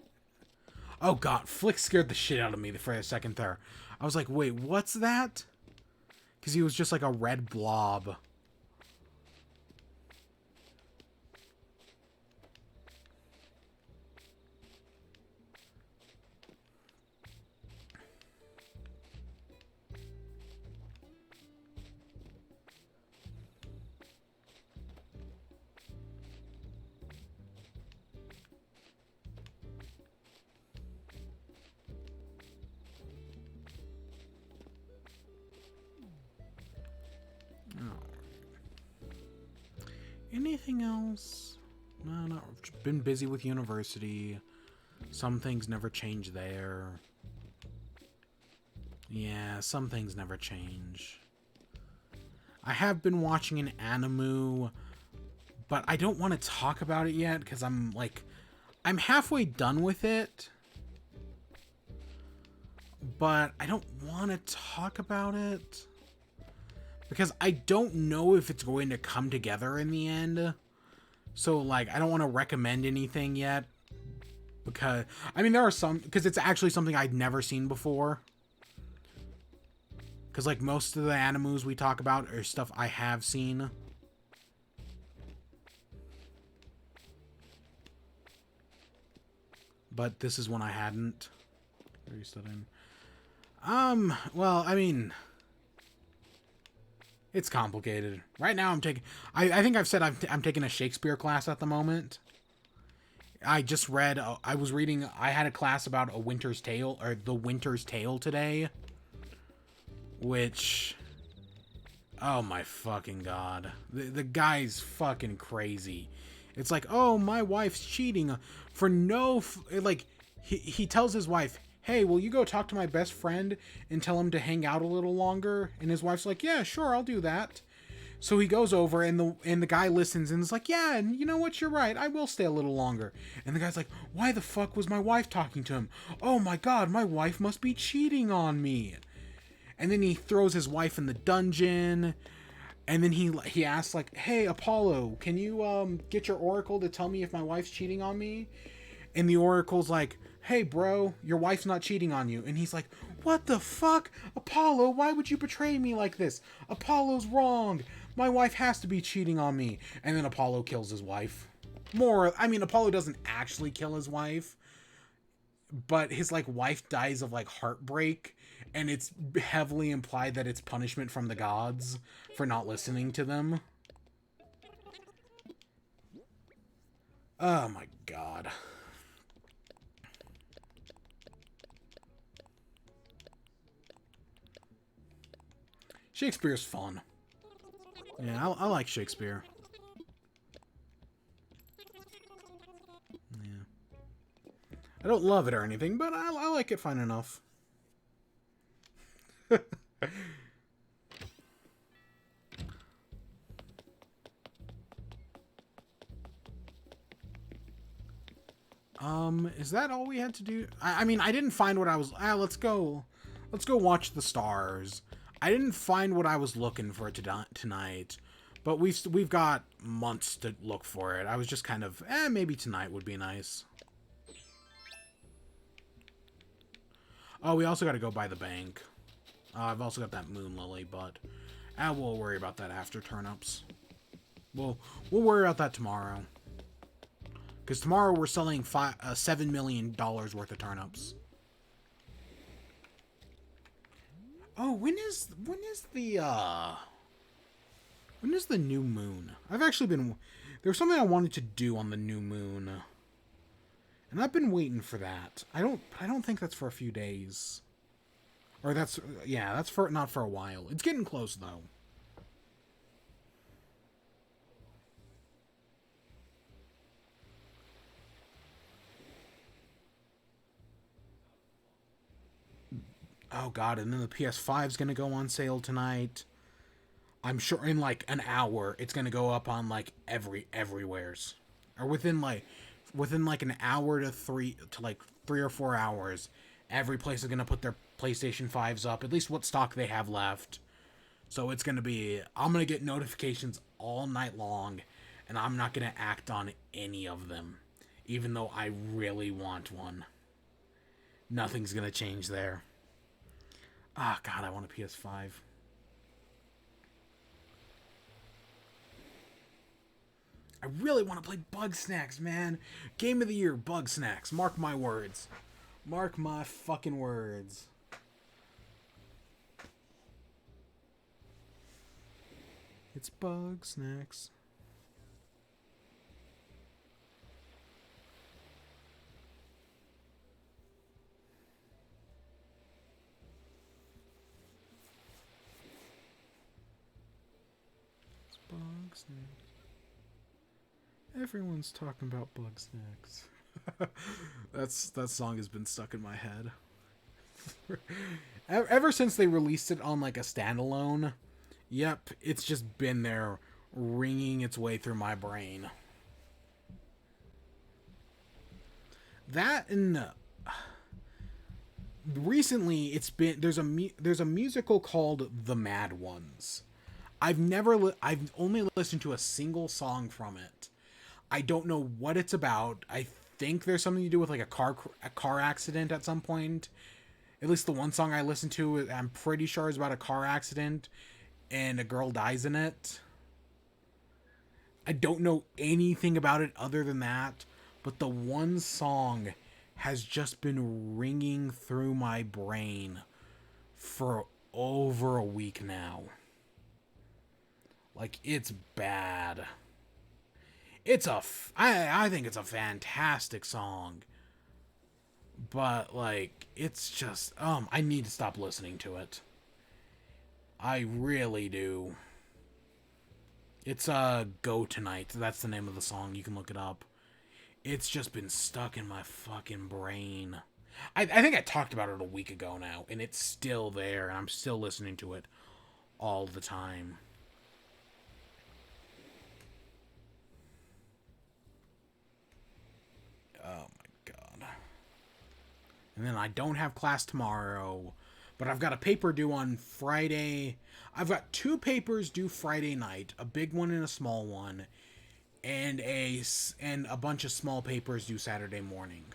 Oh god, Flick scared the shit out of me for a second there. I was like, wait, what's that? Because he was just like a red blob. Anything else? No, I've been busy with university. Some things never change there. Yeah, some things never change. I have been watching an anime, but I don't want to talk about it yet, because I'm halfway done with it. But I don't want to talk about it, because I don't know if it's going to come together in the end. So, like, I don't want to recommend anything yet. Because, I mean, there are some... Because it's actually something I'd never seen before. Because, like, most of the animes we talk about are stuff I have seen. But this is one I hadn't. Where are you studying? Well, I mean... It's complicated. Right now I'm taking... I think I've said I'm taking a Shakespeare class at the moment. I just read... I was reading... I had a class about A Winter's Tale, or The Winter's Tale today. Which... Oh my fucking god. The guy's fucking crazy. It's like, oh, my wife's cheating for no... Like, he tells his wife... Hey, will you go talk to my best friend and tell him to hang out a little longer? And his wife's like, yeah, sure, I'll do that. So he goes over, and the guy listens and is like, yeah, and you know what, you're right, I will stay a little longer. And the guy's like, why the fuck was my wife talking to him? Oh my god, my wife must be cheating on me. And then he throws his wife in the dungeon, and then he asks, like, hey, Apollo, can you get your oracle to tell me if my wife's cheating on me? And the oracle's like, hey, bro, your wife's not cheating on you. And he's like, what the fuck? Apollo, why would you betray me like this? Apollo's wrong. My wife has to be cheating on me. And then Apollo kills his wife. Apollo doesn't actually kill his wife, but his, like, wife dies of, like, heartbreak, and it's heavily implied that it's punishment from the gods for not listening to them. Oh my god. Shakespeare's fun. Yeah, I like Shakespeare. Yeah. I don't love it or anything, but I like it fine enough. Is that all we had to do? I mean, I didn't find what I was... let's go watch the stars. I didn't find what I was looking for tonight, but we've got months to look for it. I was just kind of, maybe tonight would be nice. Oh, we also got to go by the bank. I've also got that moon lily, but we'll worry about that after turnips. We'll worry about that tomorrow. Because tomorrow we're selling $7 million worth of turnips. Oh, when is the new moon? I've actually been there's something I wanted to do on the new moon, and I've been waiting for that. I don't think that's for a few days, or that's for not for a while. It's getting close though. Oh god, and then the PS5 is gonna go on sale tonight. I'm sure in like an hour it's gonna go up on like everywhere's, or within like an hour to 3 or 4 hours. Every place is gonna put their PlayStation 5s up, at least what stock they have left. So it's gonna be I'm gonna get notifications all night long, and I'm not gonna act on any of them, even though I really want one. Nothing's gonna change there. Ah, God, I want a PS5. I really want to play Bug Snacks, man. Game of the year, Bug Snacks. Mark my words. Mark my fucking words. It's Bug Snacks. It's Bug Snacks. Everyone's talking about Bug Snacks. That song has been stuck in my head. Ever since they released it on like a standalone, yep, it's just been there ringing its way through my brain. That and recently it's been there's a musical called The Mad Ones. I've only listened to a single song from it. I don't know what it's about. I think there's something to do with like a car accident at some point. At least the one song I listened to, I'm pretty sure is about a car accident and a girl dies in it. I don't know anything about it other than that, but the one song has just been ringing through my brain for over a week now. Like, it's bad. I think it's a fantastic song. But, like, it's just, I need to stop listening to it. I really do. It's, Go Tonight. That's the name of the song. You can look it up. It's just been stuck in my fucking brain. I think I talked about it a week ago now, and it's still there, and I'm still listening to it all the time. Oh my god. And then I don't have class tomorrow, but I've got a paper due on Friday. I've got two papers due Friday night, a big one and a small one, and a bunch of small papers due Saturday morning.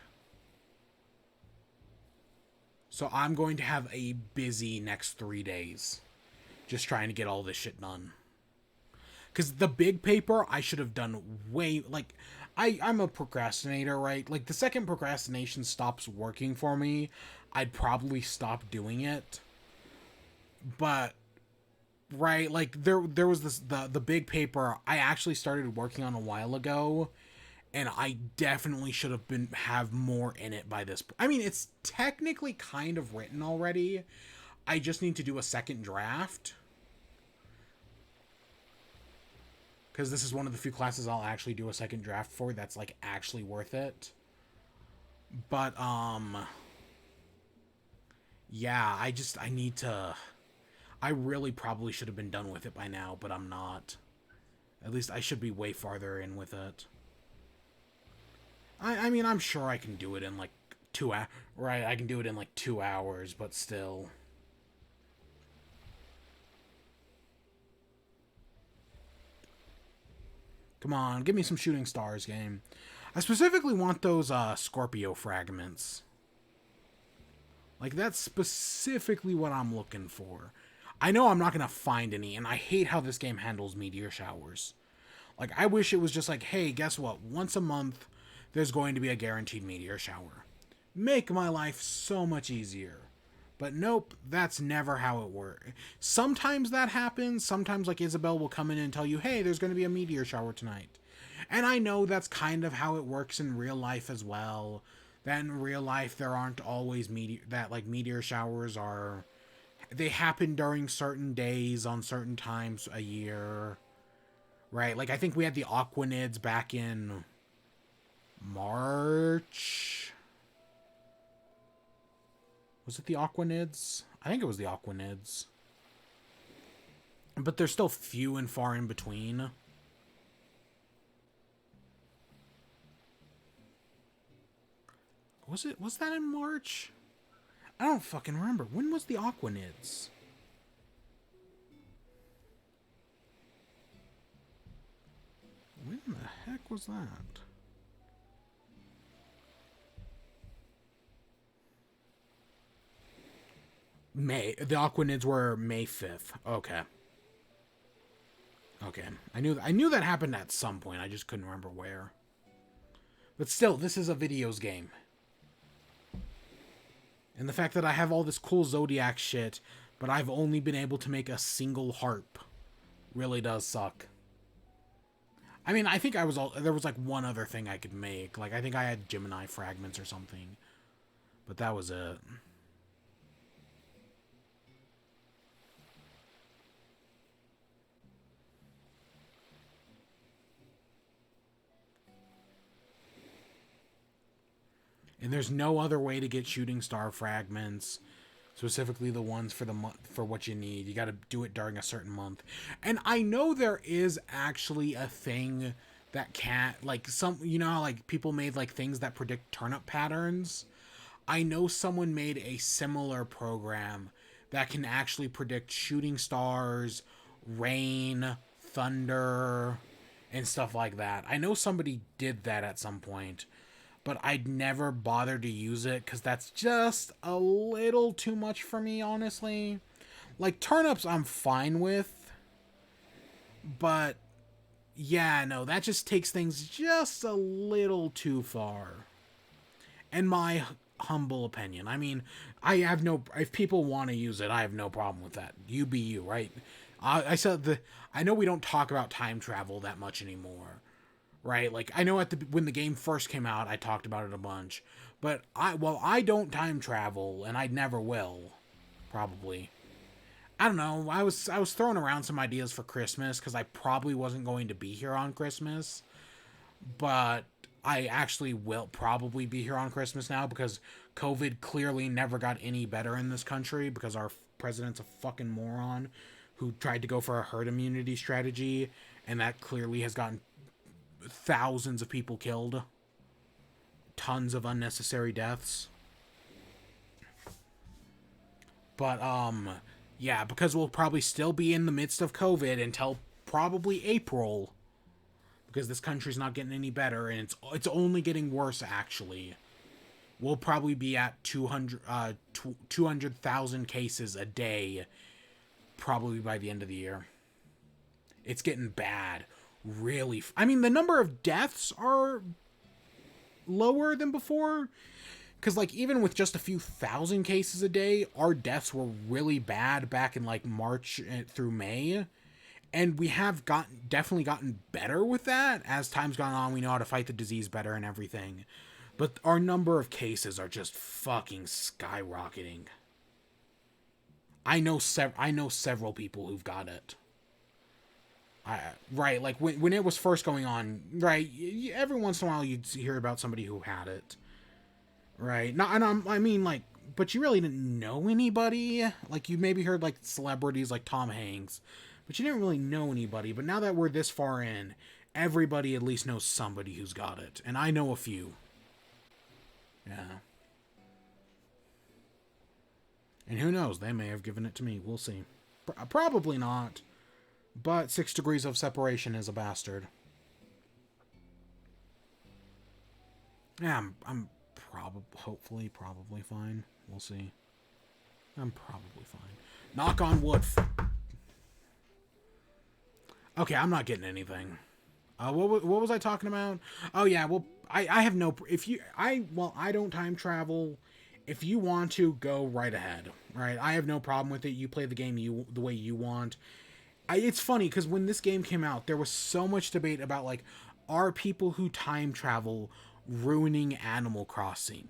So I'm going to have a busy next 3 days, just trying to get all this shit done. Because the big paper I should have done I'm a procrastinator, right? Like, the second procrastination stops working for me, I'd probably stop doing it. But, right, like, there was the big paper I actually started working on a while ago, and I definitely should have more in it by this point. I mean, it's technically kind of written already. I just need to do a second draft. Because this is one of the few classes I'll actually do a second draft for that's, like, actually worth it. But, yeah, I need to... I really probably should have been done with it by now, but I'm not. At least I should be way farther in with it. I mean, I'm sure I can do it in, like, 2 hours. Right, I can do it in, like, 2 hours, but still... Come on, give me some shooting stars, game. I specifically want those Scorpio fragments. Like, that's specifically what I'm looking for. I know I'm not going to find any, and I hate how this game handles meteor showers. Like, I wish it was just like, hey, guess what? Once a month, there's going to be a guaranteed meteor shower. Make my life so much easier. But nope, that's never how it works. Sometimes that happens. Sometimes, like, Isabel will come in and tell you, hey, there's going to be a meteor shower tonight. And I know that's kind of how it works in real life as well. That in real life, there aren't always meteor showers are... They happen during certain days on certain times a year. Right? Like, I think we had the Aquanids back in March. Was it the Aquanids? I think it was the Aquanids. But they're still few and far in between. Was that in March? I don't fucking remember. When was the Aquanids? When the heck was that? May. The Aquanids were May 5th. Okay. Okay. I knew that happened at some point. I just couldn't remember where. But still, this is a videos game. And the fact that I have all this cool Zodiac shit, but I've only been able to make a single harp really does suck. I mean, I think there was like one other thing I could make. Like, I think I had Gemini fragments or something. But that was it. And there's no other way to get shooting star fragments, specifically the ones for the month for what you need. You got to do it during a certain month. And I know there is actually a thing that can't, like, some, you know how like people made like things that predict turnip patterns. I know someone made a similar program that can actually predict shooting stars, rain, thunder, and stuff like that. I know somebody did that at some point, but I'd never bothered to use it because that's just a little too much for me, honestly. Like, turnips I'm fine with, but yeah, no, that just takes things just a little too far. In my humble opinion. I mean, if people want to use it, I have no problem with that. You be you, right? I know we don't talk about time travel that much anymore. Right? Like, I know when the game first came out, I talked about it a bunch. But I don't time travel, and I never will. Probably. I don't know. I was throwing around some ideas for Christmas, because I probably wasn't going to be here on Christmas. But I actually will probably be here on Christmas now, because COVID clearly never got any better in this country, because our president's a fucking moron who tried to go for a herd immunity strategy, and that clearly has gotten thousands of people killed, tons of unnecessary deaths. But yeah, because we'll probably still be in the midst of COVID until probably April, because this country's not getting any better, and it's only getting worse. Actually, we'll probably be at 200,000 cases a day probably by the end of the year. It's getting bad. Really, I mean, the number of deaths are lower than before, because like even with just a few thousand cases a day, our deaths were really bad back in like March through May, and we have definitely gotten better with that as time's gone on. We know how to fight the disease better and everything, but our number of cases are just fucking skyrocketing. I know several people who've got it. Right, like when it was first going on, right, every once in a while you'd hear about somebody who had it, right? I mean, like, but you really didn't know anybody. Like, you maybe heard like celebrities like Tom Hanks, but you didn't really know anybody. But now that we're this far in, everybody at least knows somebody who's got it, and I know a few. Yeah. And who knows, they may have given it to me. We'll see. Probably not. But 6 degrees of separation is a bastard. Yeah, I'm probably fine. We'll see. I'm probably fine. Knock on wood. Okay, I'm not getting anything. What was I talking about? Oh yeah, well, I have no. If you, I don't time travel. If you want to, go right ahead. Right, I have no problem with it. You play the game the way you want. It's funny because when this game came out, there was so much debate about like, are people who time travel ruining Animal Crossing?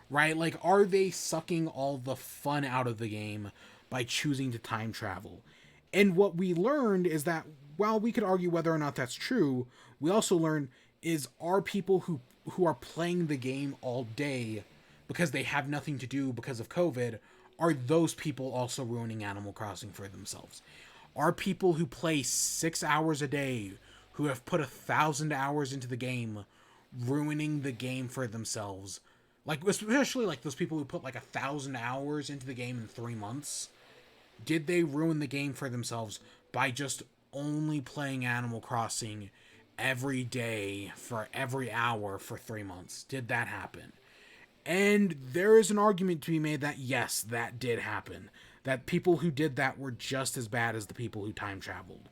Right? Like, are they sucking all the fun out of the game by choosing to time travel? And what we learned is that while we could argue whether or not that's true, we also learned is are people who are playing the game all day because they have nothing to do because of COVID, are those people also ruining Animal Crossing for themselves? Are people who play 6 hours a day, who have put 1,000 hours into the game, ruining the game for themselves? Like, especially like those people who put like 1,000 hours into the game in 3 months. Did they ruin the game for themselves by just only playing Animal Crossing every day for every hour for 3 months? Did that happen? And there is an argument to be made that yes, that did happen. That people who did that were just as bad as the people who time traveled.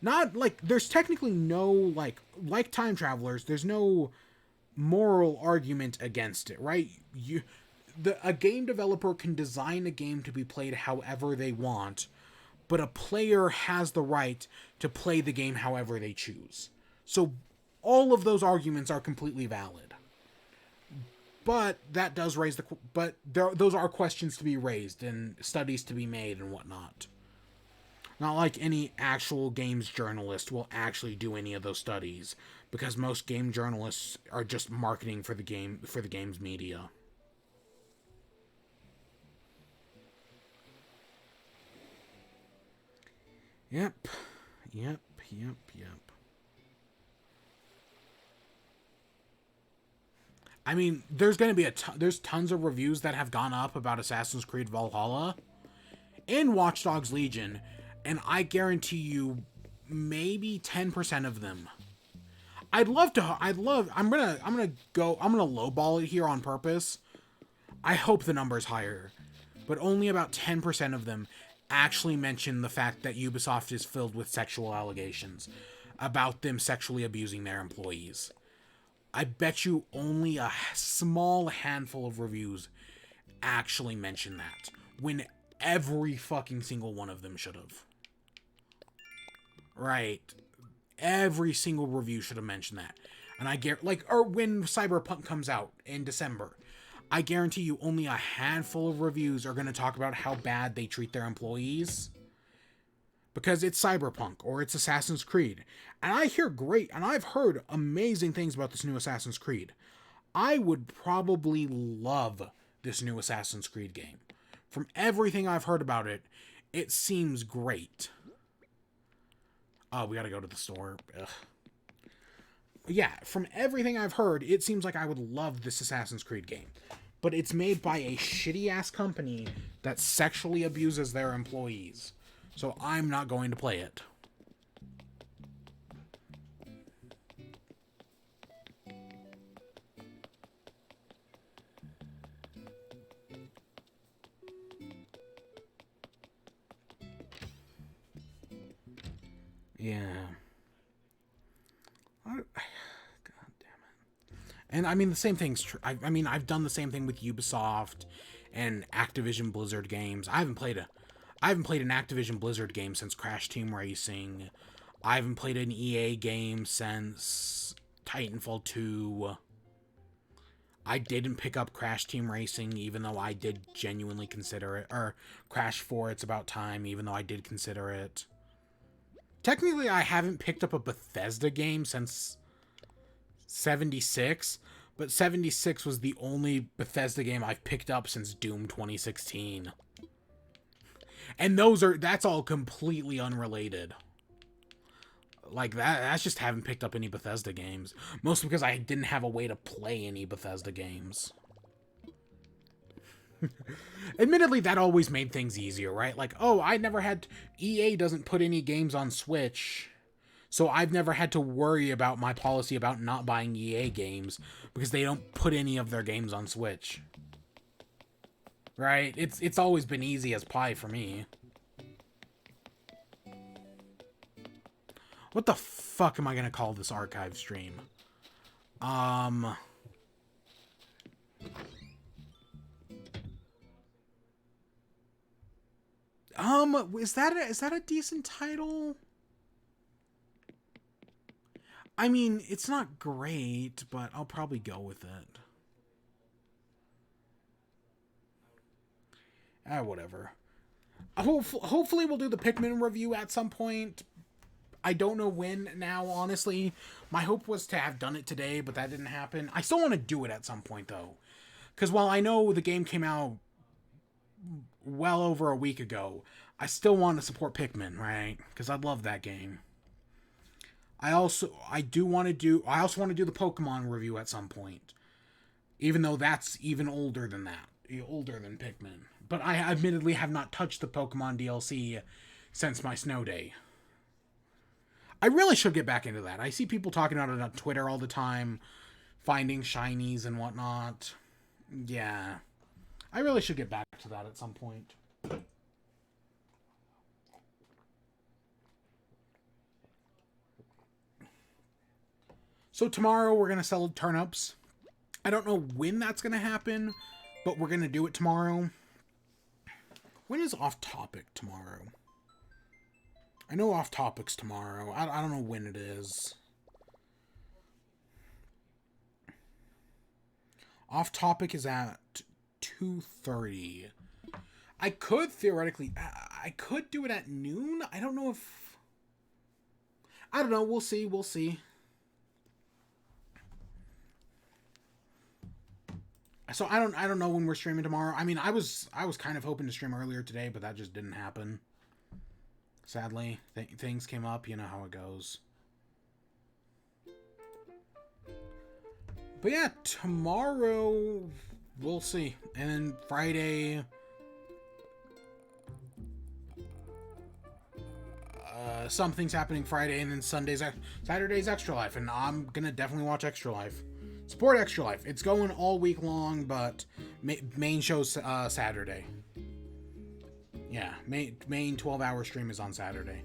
Not like there's technically no like time travelers, there's no moral argument against it, right? A game developer can design a game to be played however they want, but a player has the right to play the game however they choose. So all of those arguments are completely valid. But that does raise those are questions to be raised and studies to be made and whatnot. Not like any actual games journalist will actually do any of those studies, because most game journalists are just marketing for the game's media. Yep. I mean, there's going to be there's tons of reviews that have gone up about Assassin's Creed Valhalla and Watch Dogs Legion, and I guarantee you maybe 10% of them. I'm going to lowball it here on purpose. I hope the number's higher, but only about 10% of them actually mention the fact that Ubisoft is filled with sexual allegations about them sexually abusing their employees. I bet you only a small handful of reviews actually mention that, when every fucking single one of them should have. Right. Every single review should have mentioned that. And I or when Cyberpunk comes out in December, I guarantee you only a handful of reviews are going to talk about how bad they treat their employees. Because it's Cyberpunk or it's Assassin's Creed. And I've heard amazing things about this new Assassin's Creed. I would probably love this new Assassin's Creed game. From everything I've heard about it, it seems great. Oh, we gotta go to the store. Ugh. Yeah, from everything I've heard, it seems like I would love this Assassin's Creed game. But it's made by a shitty-ass company that sexually abuses their employees. So I'm not going to play it. Yeah. God damn it. And I mean, the same thing's true. I mean, I've done the same thing with Ubisoft and Activision Blizzard games. I haven't played an Activision Blizzard game since Crash Team Racing. I haven't played an EA game since Titanfall 2. I didn't pick up Crash Team Racing, even though I did genuinely consider it. Or Crash 4, It's About Time, even though I did consider it. Technically, I haven't picked up a Bethesda game since 76, but 76 was the only Bethesda game I've picked up since Doom 2016. And that's all completely unrelated. Like, that's just haven't picked up any Bethesda games. Mostly because I didn't have a way to play any Bethesda games. Admittedly, that always made things easier, right? Like, oh, EA doesn't put any games on Switch, so I've never had to worry about my policy about not buying EA games, because they don't put any of their games on Switch. Right? It's always been easy as pie for me. What the fuck am I gonna call this archive stream? Um... is that a decent title? I mean, it's not great, but I'll probably go with it. Whatever. Hopefully we'll do the Pikmin review at some point. I don't know when now, honestly. My hope was to have done it today, but that didn't happen. I still want to do it at some point, though. Because while I know the game came out well over a week ago, I still want to support Pikmin, right? Because I love that game. I also want to do the Pokemon review at some point. Even though that's even older than that. Older than Pikmin. But I admittedly have not touched the Pokemon DLC since my snow day. I really should get back into that. I see people talking about it on Twitter all the time, finding shinies and whatnot. Yeah. I really should get back to that at some point. So tomorrow we're going to sell turnips. I don't know when that's going to happen, but we're going to do it tomorrow. When is Off Topic tomorrow? I know Off Topic's tomorrow. I don't know when it is. Off Topic is at 2:30. I could theoretically... I could do it at noon? I don't know if... I don't know. We'll see. We'll see. So I don't know when we're streaming tomorrow. I mean, I was kind of hoping to stream earlier today, but that just didn't happen. Sadly, things came up. You know how it goes. But yeah, tomorrow we'll see, and then Friday. Something's happening Friday, and then Saturday's Extra Life, and I'm gonna definitely watch Extra Life. Support Extra Life. It's going all week long, but main show's Saturday. Yeah, main 12-hour stream is on Saturday.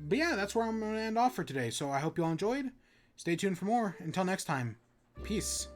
But yeah, that's where I'm going to end off for today. So I hope you all enjoyed. Stay tuned for more. Until next time, peace.